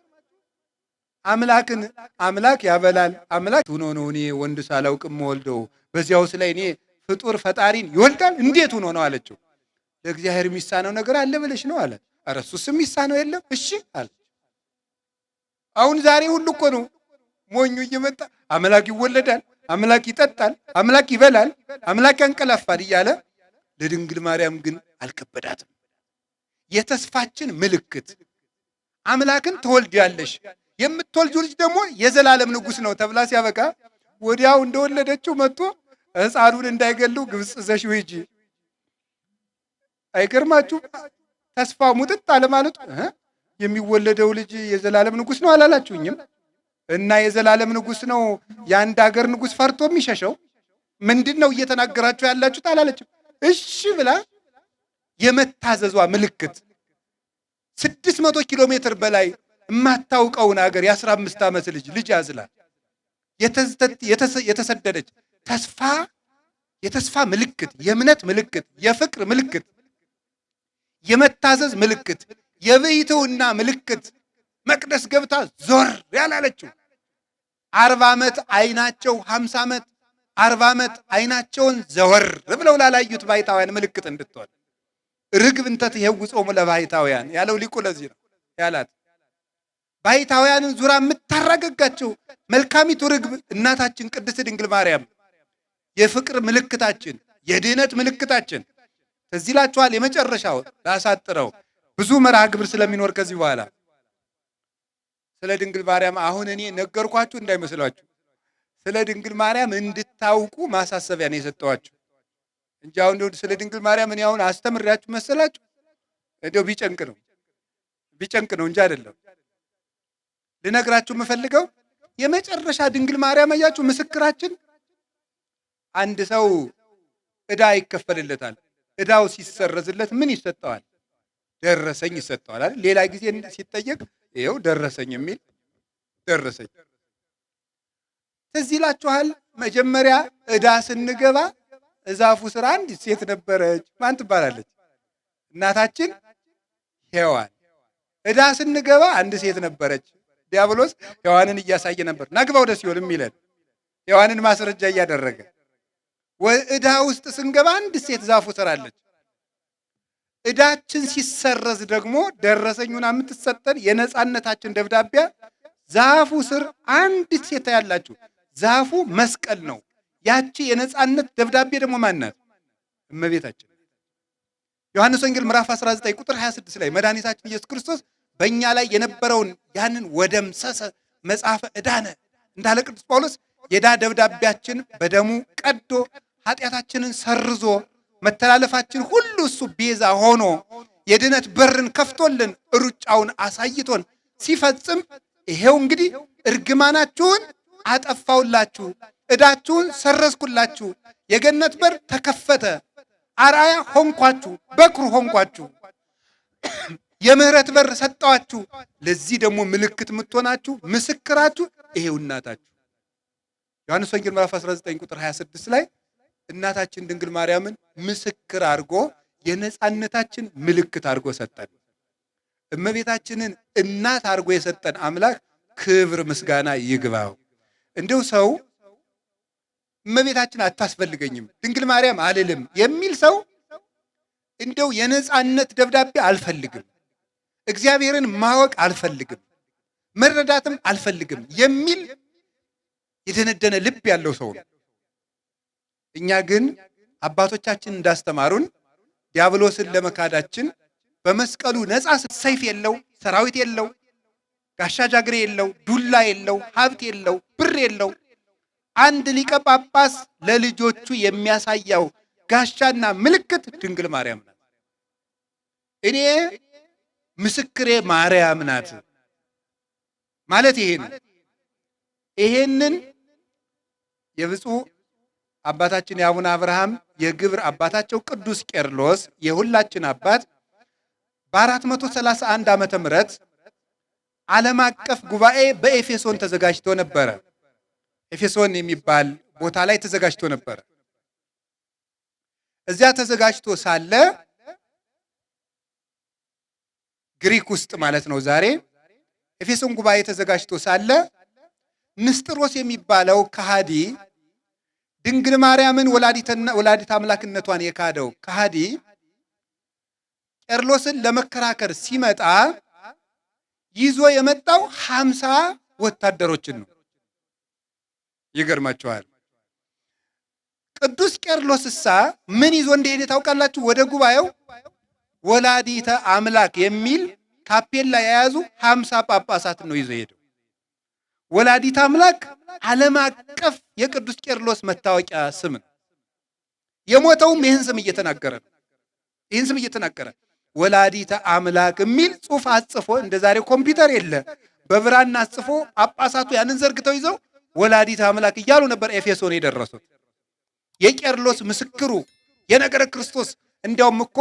አምላክን አምላክ ያበላል አምላክ ሆኖ ነው እኔ ወንድ ሳላውቅም ወልደው በዚያውስ ላይ እኔ ፍጡር ፈጣሪን ይወልዳል እንዴት ሆኖ ነው አለችው። ለእግዚአብሔር የሚሳነው ነገር አለ ብለሽ ነው አለ። ኧረ እሱስ የሚሳነው የለም እሺ አለ። አሁን ዛሬ ሁሉ እኮ ነው ሞኙ እየመጣ አምላክ ይወለዳል፣ አምላክ ይጠጣል፣ አምላክ ይበላል፣ አምላክ ያንቀላፋል እያለ ለድንግል ማርያም ግን አልከበዳትም። የተስፋችን ምልክት አምላክን ትወልጃለሽ፣ የምትወልጂው ልጅ ደግሞ የዘላለም ንጉሥ ነው ተብላ ሲያበቃ ወዲያው እንደወለደችው መጥቶ ሕፃኑን እንዳይገሉ ግብፅ ዘሽው ሂጂ። አይገርማችሁ? ተስፋ ሙጥጥ አለማለቱ። የሚወለደው ልጅ የዘላለም ንጉሥ ነው አላላችሁኝም? እና የዘላለም ንጉሥ ነው የአንድ ሀገር ንጉሥ ፈርቶ የሚሸሸው ምንድን ነው እየተናገራችሁ ያላችሁት አላለችም። እሺ ብላ የመታዘዟ ምልክት 600 ኪሎ ሜትር በላይ የማታውቀውን ሀገር የ15 ዓመት ልጅ ያዝላ የተሰደደች የተስፋ ምልክት፣ የእምነት ምልክት፣ የፍቅር ምልክት፣ የመታዘዝ ምልክት፣ የብሕትውና ምልክት መቅደስ ገብታ ዞር ያላለችው 40 ዓመት አይናቸው 50 ዓመት 40 ዓመት አይናቸውን ዘወር ብለው ላላዩት ባሕታውያን ምልክት እንድትሆን ርግብ እንተ ትኄውፆሙ ለባሕታውያን ያለው ሊቁ ለዚህ ነው ያላት። ባሕታውያንን ዙራ የምታረጋጋቸው መልካሚቱ ርግብ እናታችን ቅድስት ድንግል ማርያም የፍቅር ምልክታችን፣ የድኅነት ምልክታችን። ከዚህ ላችኋል የመጨረሻው ላሳጥረው ብዙ መርሃ ግብር ስለሚኖር ከዚህ በኋላ ስለ ድንግል ማርያም አሁን እኔ ነገርኳችሁ እንዳይመስላችሁ። ስለ ድንግል ማርያም እንድታውቁ ማሳሰቢያ ነው የሰጠኋችሁ እንጂ አሁን ስለ ድንግል ማርያም እኔ አሁን አስተምሬያችሁ መሰላችሁ? እንዲያው ቢጨንቅ ነው እንጂ አይደለም። ልነግራችሁ የምፈልገው የመጨረሻ ድንግል ማርያም አያችሁ ምስክራችን። አንድ ሰው ዕዳ ይከፈልለታል። ዕዳው ሲሰረዝለት ምን ይሰጠዋል? ደረሰኝ ይሰጠዋል አይደል? ሌላ ጊዜ ሲጠየቅ ይኸው ደረሰኝ የሚል ደረሰኝ። ትዝ ይላችኋል? መጀመሪያ ዕዳ ስንገባ እዛፉ ስር አንዲት ሴት ነበረች። ማን ትባላለች? እናታችን ሔዋን። ዕዳ ስንገባ አንድ ሴት ነበረች። ዲያብሎስ ሔዋንን እያሳየ ነበር ናግባ ወደ ሲኦል የሚለን ሔዋንን ማስረጃ እያደረገ። ዕዳ ውስጥ ስንገባ አንድ ሴት ዛፉ ስር አለች። ዕዳችን ሲሰረዝ ደግሞ ደረሰኙን የምትሰጠን የነፃነታችን ደብዳቤ ዛፉ ስር አንዲት ሴት ያላችሁ። ዛፉ መስቀል ነው። ያቺ የነፃነት ደብዳቤ ደግሞ ማናት? እመቤታችን። ዮሐንስ ወንጌል ምዕራፍ 19 ቁጥር 26 ላይ መድኃኒታችን ኢየሱስ ክርስቶስ በእኛ ላይ የነበረውን ያንን ወደምሰሰ መጽሐፈ ዕዳነ እንዳለ ቅዱስ ጳውሎስ የዕዳ ደብዳቤያችን በደሙ ቀዶ ኃጢአታችንን ሰርዞ መተላለፋችን ሁሉ እሱ ቤዛ ሆኖ የድነት በርን ከፍቶልን ሩጫውን አሳይቶን ሲፈጽም ይሄው እንግዲህ እርግማናችሁን አጠፋውላችሁ፣ ዕዳችሁን ሰረዝኩላችሁ፣ የገነት በር ተከፈተ፣ አርአያ ሆንኳችሁ፣ በኩር ሆንኳችሁ፣ የምህረት በር ሰጠዋችሁ። ለዚህ ደግሞ ምልክት የምትሆናችሁ ምስክራችሁ ይሄው እናታችሁ። ዮሐንስ ወንጌል ምዕራፍ 19 ቁጥር 26 ላይ እናታችን ድንግል ማርያምን ምስክር አድርጎ የነፃነታችን ምልክት አድርጎ ሰጠን። እመቤታችንን እናት አድርጎ የሰጠን አምላክ ክብር ምስጋና ይግባው። እንደው ሰው እመቤታችን አታስፈልገኝም ድንግል ማርያም አልልም የሚል ሰው እንደው የነፃነት ደብዳቤ አልፈልግም፣ እግዚአብሔርን ማወቅ አልፈልግም፣ መረዳትም አልፈልግም የሚል የደነደነ ልብ ያለው ሰው ነው። እኛ ግን አባቶቻችን እንዳስተማሩን ዲያብሎስን ለመካዳችን በመስቀሉ ነፃ ሰይፍ የለው፣ ሰራዊት የለው፣ ጋሻ ጃግሬ የለው፣ ዱላ የለው፣ ሀብት የለው፣ ብር የለው። አንድ ሊቀ ጳጳስ ለልጆቹ የሚያሳየው ጋሻና ምልክት ድንግል ማርያም ናት። እኔ ምስክሬ ማርያም ናት ማለት ይሄ ነው። ይሄንን የብፁዕ አባታችን የአቡነ አብርሃም የግብር አባታቸው ቅዱስ ቄርሎስ የሁላችን አባት በ431 ዓመተ ምህረት ዓለም አቀፍ ጉባኤ በኤፌሶን ተዘጋጅቶ ነበረ። ኤፌሶን የሚባል ቦታ ላይ ተዘጋጅቶ ነበረ። እዚያ ተዘጋጅቶ ሳለ ግሪክ ውስጥ ማለት ነው ዛሬ ኤፌሶን ጉባኤ ተዘጋጅቶ ሳለ ንስጥሮስ የሚባለው ከሃዲ ድንግል ማርያምን ወላዲተ አምላክነቷን የካደው ከሃዲ ቄርሎስን ለመከራከር ሲመጣ ይዞ የመጣው 50 ወታደሮችን ነው። ይገርማችኋል። ቅዱስ ቄርሎስሳ ምን ይዞ እንደሄደ ታውቃላችሁ? ወደ ጉባኤው ወላዲተ አምላክ የሚል ታፔላ የያዙ 50 ጳጳሳትን ነው ይዞ ሄደው። ወላዲተ አምላክ ዓለም አቀፍ የቅዱስ ቄርሎስ መታወቂያ ስም ነው። የሞተውም ይህን ስም እየተናገረ ነው። ይህን ስም እየተናገረ ወላዲተ አምላክ የሚል ጽሑፍ አጽፎ፣ እንደ ዛሬ ኮምፒውተር የለ፣ በብራና አጽፎ ጳጳሳቱ ያንን ዘርግተው ይዘው ወላዲተ አምላክ እያሉ ነበር ኤፌሶን የደረሱት። የቄርሎስ ምስክሩ የነገረ ክርስቶስ እንዲያውም እኮ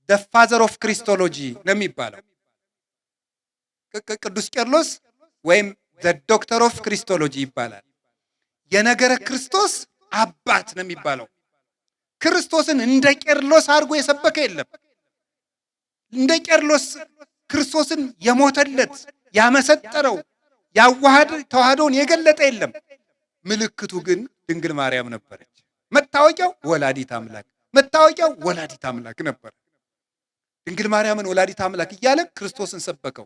the father of Christology ነው የሚባለው። ቅዱስ ቄርሎስ ወይም the doctor of Christology ይባላል። የነገረ ክርስቶስ አባት ነው የሚባለው። ክርስቶስን እንደ ቄርሎስ አድርጎ የሰበከ የለም። እንደ ቄርሎስ ክርስቶስን የሞተለት ያመሰጠረው ተዋህዶውን የገለጠ የለም። ምልክቱ ግን ድንግል ማርያም ነበረች። መታወቂያው ወላዲተ አምላክ፣ መታወቂያው ወላዲተ አምላክ ነበር። ድንግል ማርያምን ወላዲተ አምላክ እያለ ክርስቶስን ሰበከው።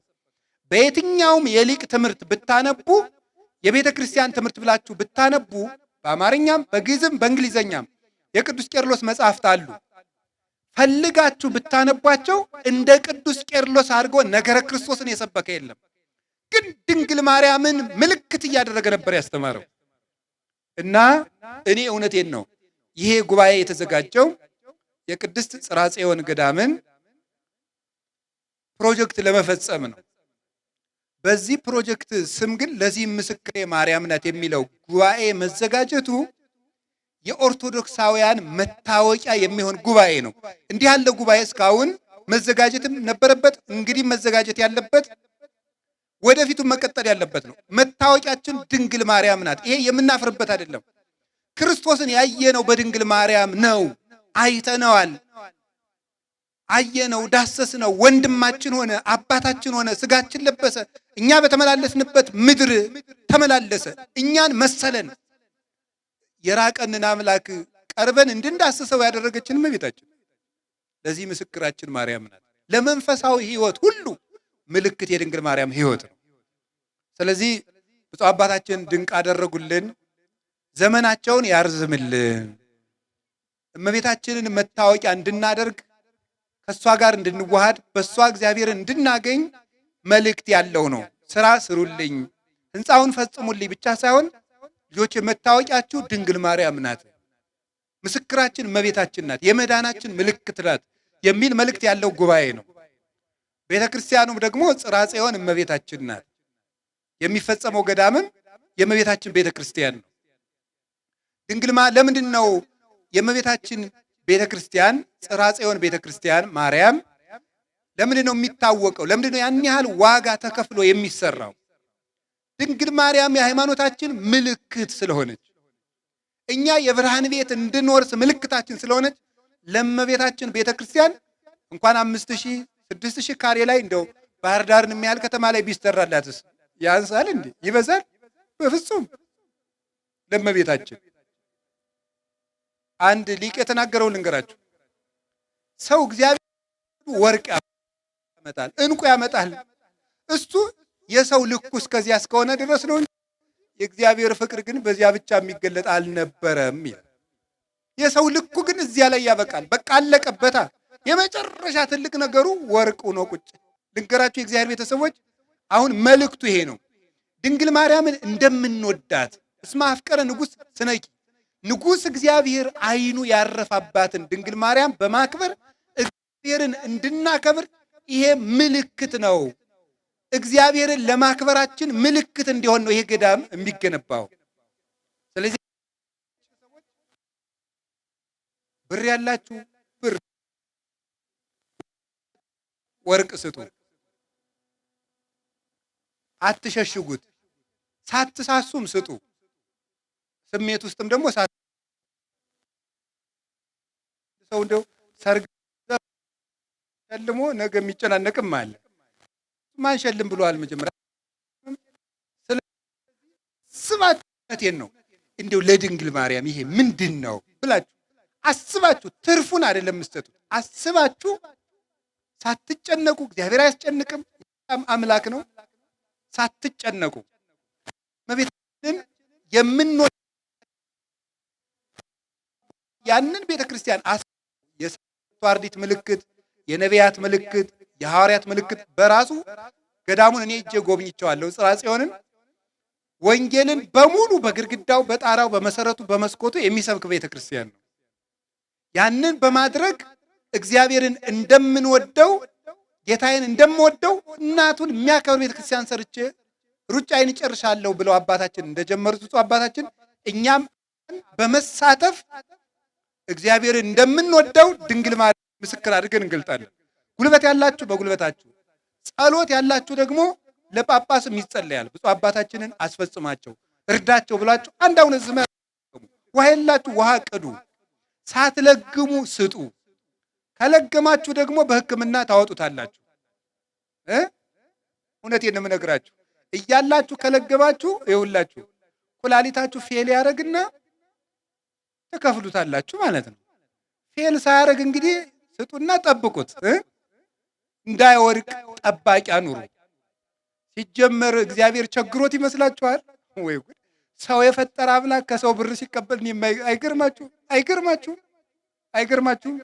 በየትኛውም የሊቅ ትምህርት ብታነቡ፣ የቤተ ክርስቲያን ትምህርት ብላችሁ ብታነቡ፣ በአማርኛም በግዕዝም በእንግሊዘኛም የቅዱስ ቄርሎስ መጽሐፍት አሉ። ፈልጋችሁ ብታነቧቸው እንደ ቅዱስ ቄርሎስ አድርጎ ነገረ ክርስቶስን የሰበከ የለም። ግን ድንግል ማርያምን ምልክት እያደረገ ነበር ያስተማረው። እና እኔ እውነቴን ነው፣ ይሄ ጉባኤ የተዘጋጀው የቅድስት ጽርሐ ጽዮን ገዳምን ፕሮጀክት ለመፈጸም ነው። በዚህ ፕሮጀክት ስም ግን ለዚህ ምስክሬ ማርያም ናት የሚለው ጉባኤ መዘጋጀቱ የኦርቶዶክሳውያን መታወቂያ የሚሆን ጉባኤ ነው። እንዲህ ያለ ጉባኤ እስካሁን መዘጋጀትም ነበረበት፣ እንግዲህ መዘጋጀት ያለበት ወደፊቱ መቀጠል ያለበት ነው። መታወቂያችን ድንግል ማርያም ናት። ይሄ የምናፍርበት አይደለም። ክርስቶስን ያየነው በድንግል ማርያም ነው። አይተነዋል፣ አየነው፣ ዳሰስነው። ወንድማችን ሆነ፣ አባታችን ሆነ፣ ስጋችን ለበሰ። እኛ በተመላለስንበት ምድር ተመላለሰ፣ እኛን መሰለን። የራቀንን አምላክ ቀርበን እንድንዳስሰው ያደረገችን እመቤታችን። ለዚህ ምስክራችን ማርያም ናት። ለመንፈሳዊ ሕይወት ሁሉ ምልክት የድንግል ማርያም ሕይወት ነው። ስለዚህ ብፁዕ አባታችን ድንቅ አደረጉልን። ዘመናቸውን ያርዝምልን። እመቤታችንን መታወቂያ እንድናደርግ፣ ከእሷ ጋር እንድንዋሃድ፣ በእሷ እግዚአብሔርን እንድናገኝ መልእክት ያለው ነው። ስራ ስሩልኝ፣ ህንፃውን ፈጽሙልኝ ብቻ ሳይሆን ልጆች መታወቂያችሁ ድንግል ማርያም ናት፣ ምስክራችን እመቤታችን ናት፣ የመዳናችን ምልክት ናት የሚል መልእክት ያለው ጉባኤ ነው። ቤተ ክርስቲያኑም ደግሞ ጽርሐ ጽዮን እመቤታችን ናት። የሚፈጸመው ገዳምም የእመቤታችን ቤተ ክርስቲያን ነው። ለምንድን ነው የእመቤታችን ቤተ ክርስቲያን ጽርሐ ጽዮን ቤተ ክርስቲያን ማርያም ለምንድን ነው የሚታወቀው? ለምንድን ነው ያን ያህል ዋጋ ተከፍሎ የሚሰራው? ድንግል ማርያም የሃይማኖታችን ምልክት ስለሆነች፣ እኛ የብርሃን ቤት እንድንወርስ ምልክታችን ስለሆነች ለእመቤታችን ቤተ ክርስቲያን እንኳን 5000 6000 ካሬ ላይ እንደው ባህር ዳርን የሚያህል ከተማ ላይ ቢሰራላትስ ያንሳል እንዴ? ይበዛል? በፍጹም። ለእመቤታችን አንድ ሊቅ የተናገረው ልንገራችሁ። ሰው እግዚአብሔር ወርቅ ያመጣል፣ ዕንቁ ያመጣል። እሱ የሰው ልኩ እስከዚያ እስከሆነ ድረስ ነው። የእግዚአብሔር ፍቅር ግን በዚያ ብቻ የሚገለጥ አልነበረም ይላል። የሰው ልኩ ግን እዚያ ላይ ያበቃል። በቃ አለቀበታ። የመጨረሻ ትልቅ ነገሩ ወርቁ ነው። ቁጭ ልንገራችሁ የእግዚአብሔር ቤተሰቦች፣ አሁን መልእክቱ ይሄ ነው። ድንግል ማርያምን እንደምንወዳት እስመ አፍቀረ ንጉሥ ስነኪ፣ ንጉሥ እግዚአብሔር ዓይኑ ያረፋባትን ድንግል ማርያም በማክበር እግዚአብሔርን እንድናከብር ይሄ ምልክት ነው። እግዚአብሔርን ለማክበራችን ምልክት እንዲሆን ነው ይሄ ገዳም የሚገነባው። ስለዚህ ብር ያላችሁ ብር፣ ወርቅ ስጡ፣ አትሸሽጉት። ሳትሳሱም ስጡ። ስሜት ውስጥም ደግሞ ሰው እንደው ሰርግ ሸልሞ ነገ የሚጨናነቅም አለ። ማን ሸልም ብሏል? መጀመሪያ ስባቴን ነው እንደው ለድንግል ማርያም ይሄ ምንድን ነው ብላችሁ አስባችሁ፣ ትርፉን አይደለም የምትሰጡት። አስባችሁ ሳትጨነቁ፣ እግዚአብሔር አያስጨንቅም፣ አምላክ ነው። ሳትጨነቁ እመቤታችንን የምንወድ ያንን ቤተክርስቲያን የሰዋርዲት ምልክት፣ የነቢያት ምልክት፣ የሐዋርያት ምልክት በራሱ ገዳሙን እኔ እጄ ጎብኝቼዋለሁ። ጽርሐ ጽዮንን ወንጌልን በሙሉ በግድግዳው፣ በጣራው፣ በመሰረቱ፣ በመስኮቱ የሚሰብክ ቤተክርስቲያን ነው። ያንን በማድረግ እግዚአብሔርን እንደምንወደው፣ ጌታዬን እንደምወደው እናቱን የሚያከብር ቤተክርስቲያን ሰርቼ ሩጫዬን እጨርሻለሁ ብለው አባታችን እንደጀመሩት ብፁዕ አባታችን እኛም በመሳተፍ እግዚአብሔርን እንደምንወደው ድንግል ማርያም ምስክር አድርገን እንገልጣለን። ጉልበት ያላችሁ በጉልበታችሁ፣ ጸሎት ያላችሁ ደግሞ ለጳጳስም ይጸለያል። ብፁዕ አባታችንን አስፈጽማቸው፣ እርዳቸው ብላችሁ አንድ አሁን ዝመ ውሃ የላችሁ ውሃ ቅዱ፣ ሳትለግሙ ስጡ። ከለገማችሁ ደግሞ በሕክምና ታወጡታላችሁ። እውነቴን ነው የምነግራችሁ። እያላችሁ ከለገማችሁ ይኸውላችሁ ኩላሊታችሁ ፌል ያደርግና ተከፍሉታላችሁ ማለት ነው። ፌል ሳያደርግ እንግዲህ ስጡና ጠብቁት። እንዳይወድቅ ጠባቂ አኑሩ። ሲጀመር እግዚአብሔር ቸግሮት ይመስላችኋል ወይ? ጉድ! ሰው የፈጠረ አምላክ ከሰው ብር ሲቀበል አይገርማችሁ? አይገርማችሁም?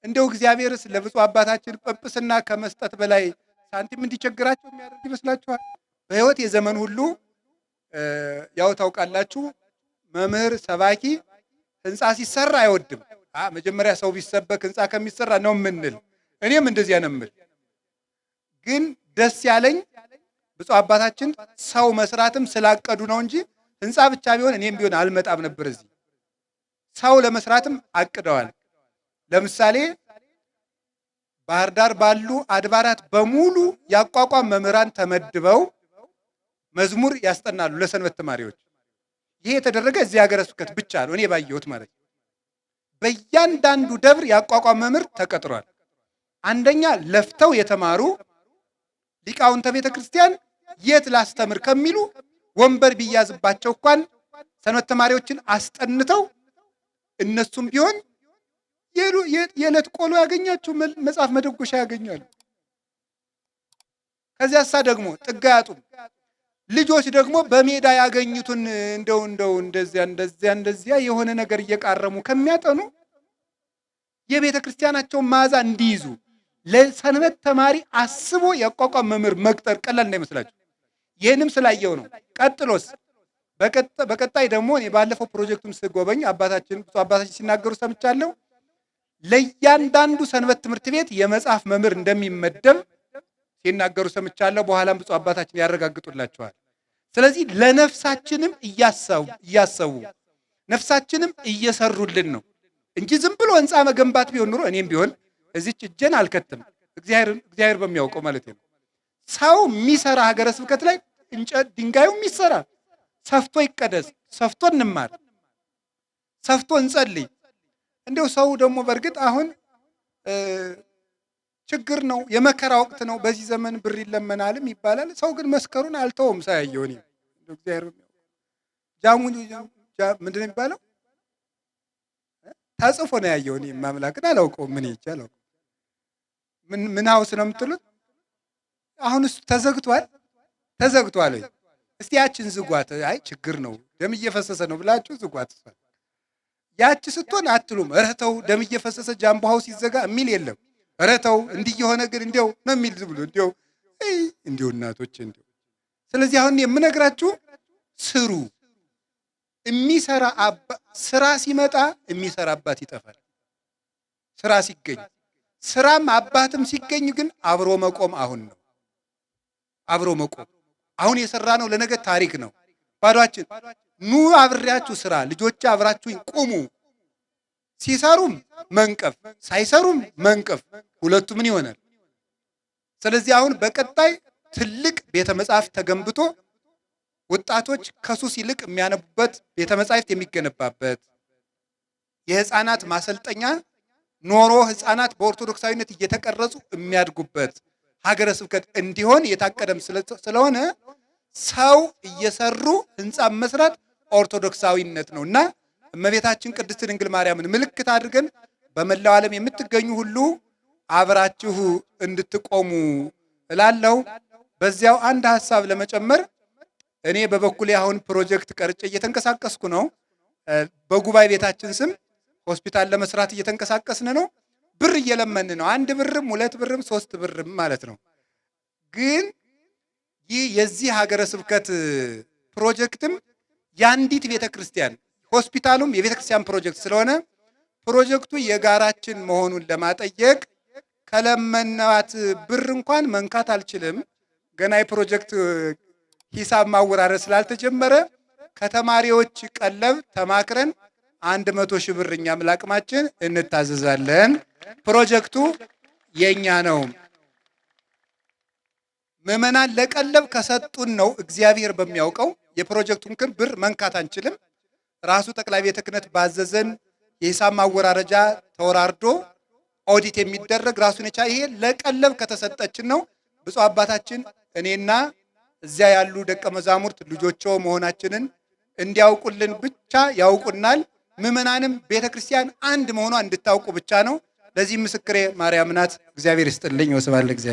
እንደው እግዚአብሔርስ ለብፁዕ አባታችን ጵጵስና ከመስጠት በላይ ሳንቲም እንዲቸግራቸው የሚያደርግ ይመስላችኋል? በሕይወት የዘመን ሁሉ ያው ታውቃላችሁ፣ መምህር ሰባኪ ህንፃ ሲሰራ አይወድም። መጀመሪያ ሰው ቢሰበክ ህንፃ ከሚሰራ ነው የምንል። እኔም እንደዚያ ነው የምል። ግን ደስ ያለኝ ብፁዕ አባታችን ሰው መስራትም ስላቀዱ ነው እንጂ ህንፃ ብቻ ቢሆን እኔም ቢሆን አልመጣም ነበር እዚህ። ሰው ለመስራትም አቅደዋል። ለምሳሌ ባህር ዳር ባሉ አድባራት በሙሉ ያቋቋም መምህራን ተመድበው መዝሙር ያስጠናሉ ለሰንበት ተማሪዎች። ይሄ የተደረገ እዚህ ሀገረ ስብከት ብቻ ነው፣ እኔ ባየሁት ማለት ነው። በእያንዳንዱ ደብር ያቋቋም መምህር ተቀጥሯል። አንደኛ ለፍተው የተማሩ ሊቃውንተ ቤተ ክርስቲያን የት ላስተምር ከሚሉ ወንበር ቢያዝባቸው እንኳን ሰንበት ተማሪዎችን አስጠንተው እነሱም ቢሆን የዕለት ቆሎ ያገኛቸው መጽሐፍ መደጎሻ ያገኛሉ። ከዚያሳ ደግሞ ጥጋያጡም ልጆች ደግሞ በሜዳ ያገኙትን እንደው እንደዚያ የሆነ ነገር እየቃረሙ ከሚያጠኑ የቤተ ክርስቲያናቸውን መዓዛ እንዲይዙ ለሰንበት ተማሪ አስቦ ያቋቋም መምህር መቅጠር ቀላል እንዳይመስላችሁ። ይህንም ስላየው ነው። ቀጥሎስ በቀጣይ ደግሞ እኔ ባለፈው ፕሮጀክቱን ስጎበኝ አባታችን ሲናገሩ ሰምቻለሁ። ለእያንዳንዱ ሰንበት ትምህርት ቤት የመጽሐፍ መምህር እንደሚመደብ ሲናገሩ ሰምቻለሁ። በኋላም ብፁዕ አባታችን ያረጋግጡላቸዋል። ስለዚህ ለነፍሳችንም እያሰቡ ነፍሳችንም እየሰሩልን ነው እንጂ ዝም ብሎ ህንፃ መገንባት ቢሆን ኑሮ እኔም ቢሆን እዚች እጄን አልከትም። እግዚአብሔር በሚያውቀው ማለት ነው። ሰው የሚሰራ ሀገረ ስብከት ላይ እንጨት ድንጋዩ የሚሰራ ሰፍቶ ይቀደስ፣ ሰፍቶ እንማር፣ ሰፍቶ እንጸልይ። እንደው ሰው ደግሞ በእርግጥ አሁን ችግር ነው፣ የመከራ ወቅት ነው። በዚህ ዘመን ብር ይለመናልም ይባላል። ሰው ግን መስከሩን አልተውም። ሳያየው እኔ እግዚአብሔር ጃሙን ምንድን ነው የሚባለው ተጽፎ ነው ያየው። እኔ ማምላክን አላውቀውም። ምን ይቻላል? ምን ሀውስ ነው የምትሉት? አሁን እሱ ተዘግቷል ወይ? እስቲ ያችን ዝጓት። አይ ችግር ነው ደም እየፈሰሰ ነው ብላችሁ ዝጓት። ያች ስትሆን አትሉም። ኧረ ተው ደም እየፈሰሰ ጃምቦ ሀውስ ይዘጋ የሚል የለም። ኧረ ተው እንዲህ የሆነ ግን እንዲያው ነው የሚል ዝም ብሎ እንዲያው እናቶች እንዲያው። ስለዚህ አሁን የምነግራችሁ ስሩ። የሚሰራ ስራ ሲመጣ የሚሰራ አባት ይጠፋል። ስራ ሲገኝ ስራም አባትም ሲገኝ ግን አብሮ መቆም አሁን ነው። አብሮ መቆም አሁን የሰራነው ለነገ ታሪክ ነው። ባዷችን ኑ አብሬያችሁ ስራ፣ ልጆች አብራችሁኝ ቁሙ። ሲሰሩም መንቀፍ፣ ሳይሰሩም መንቀፍ፣ ሁለቱ ምን ይሆናል? ስለዚህ አሁን በቀጣይ ትልቅ ቤተ መጻሕፍት ተገንብቶ ወጣቶች ከሱስ ይልቅ የሚያነቡበት ቤተ መጻሕፍት የሚገነባበት የህፃናት ማሰልጠኛ ኖሮ ህፃናት በኦርቶዶክሳዊነት እየተቀረጹ የሚያድጉበት ሀገረ ስብከት እንዲሆን የታቀደም ስለሆነ ሰው እየሰሩ ህንፃ መስራት ኦርቶዶክሳዊነት ነውና እመቤታችን ቅድስት ድንግል ማርያምን ምልክት አድርገን በመላው ዓለም የምትገኙ ሁሉ አብራችሁ እንድትቆሙ እላለሁ። በዚያው አንድ ሐሳብ ለመጨመር እኔ በበኩሌ አሁን ፕሮጀክት ቀርጬ እየተንቀሳቀስኩ ነው። በጉባኤ ቤታችን ስም ሆስፒታል ለመስራት እየተንቀሳቀስን ነው። ብር እየለመን ነው። 1 ብርም 2 ብርም 3 ብርም ማለት ነው። ግን ይህ የዚህ ሀገረ ስብከት ፕሮጀክትም የአንዲት ቤተክርስቲያን ሆስፒታሉም የቤተክርስቲያን ፕሮጀክት ስለሆነ ፕሮጀክቱ የጋራችን መሆኑን ለማጠየቅ ከለመናት ብር እንኳን መንካት አልችልም። ገና የፕሮጀክት ሂሳብ ማወራረድ ስላልተጀመረ ከተማሪዎች ቀለብ ተማክረን 100 ሺህ ብር እኛም ላቅማችን እንታዘዛለን። ፕሮጀክቱ የኛ ነው። ምዕመናን ለቀለብ ከሰጡን ነው እግዚአብሔር በሚያውቀው። የፕሮጀክቱን ብር መንካት አንችልም። ራሱ ጠቅላይ ቤተ ክህነት ባዘዘን የሂሳብ ማወራረጃ ተወራርዶ ኦዲት የሚደረግ ራሱን የቻለ ይሄ ለቀለብ ከተሰጠችን ነው። ብፁዕ አባታችን እኔና እዚያ ያሉ ደቀ መዛሙርት ልጆቹ መሆናችንን እንዲያውቁልን ብቻ ያውቁናል። ምዕመናንም ቤተክርስቲያን አንድ መሆኗ እንድታውቁ ብቻ ነው። ለዚህ ምስክሬ ማርያም ናት። እግዚአብሔር ይስጥልኝ። ወስብሐት ለእግዚአብሔር።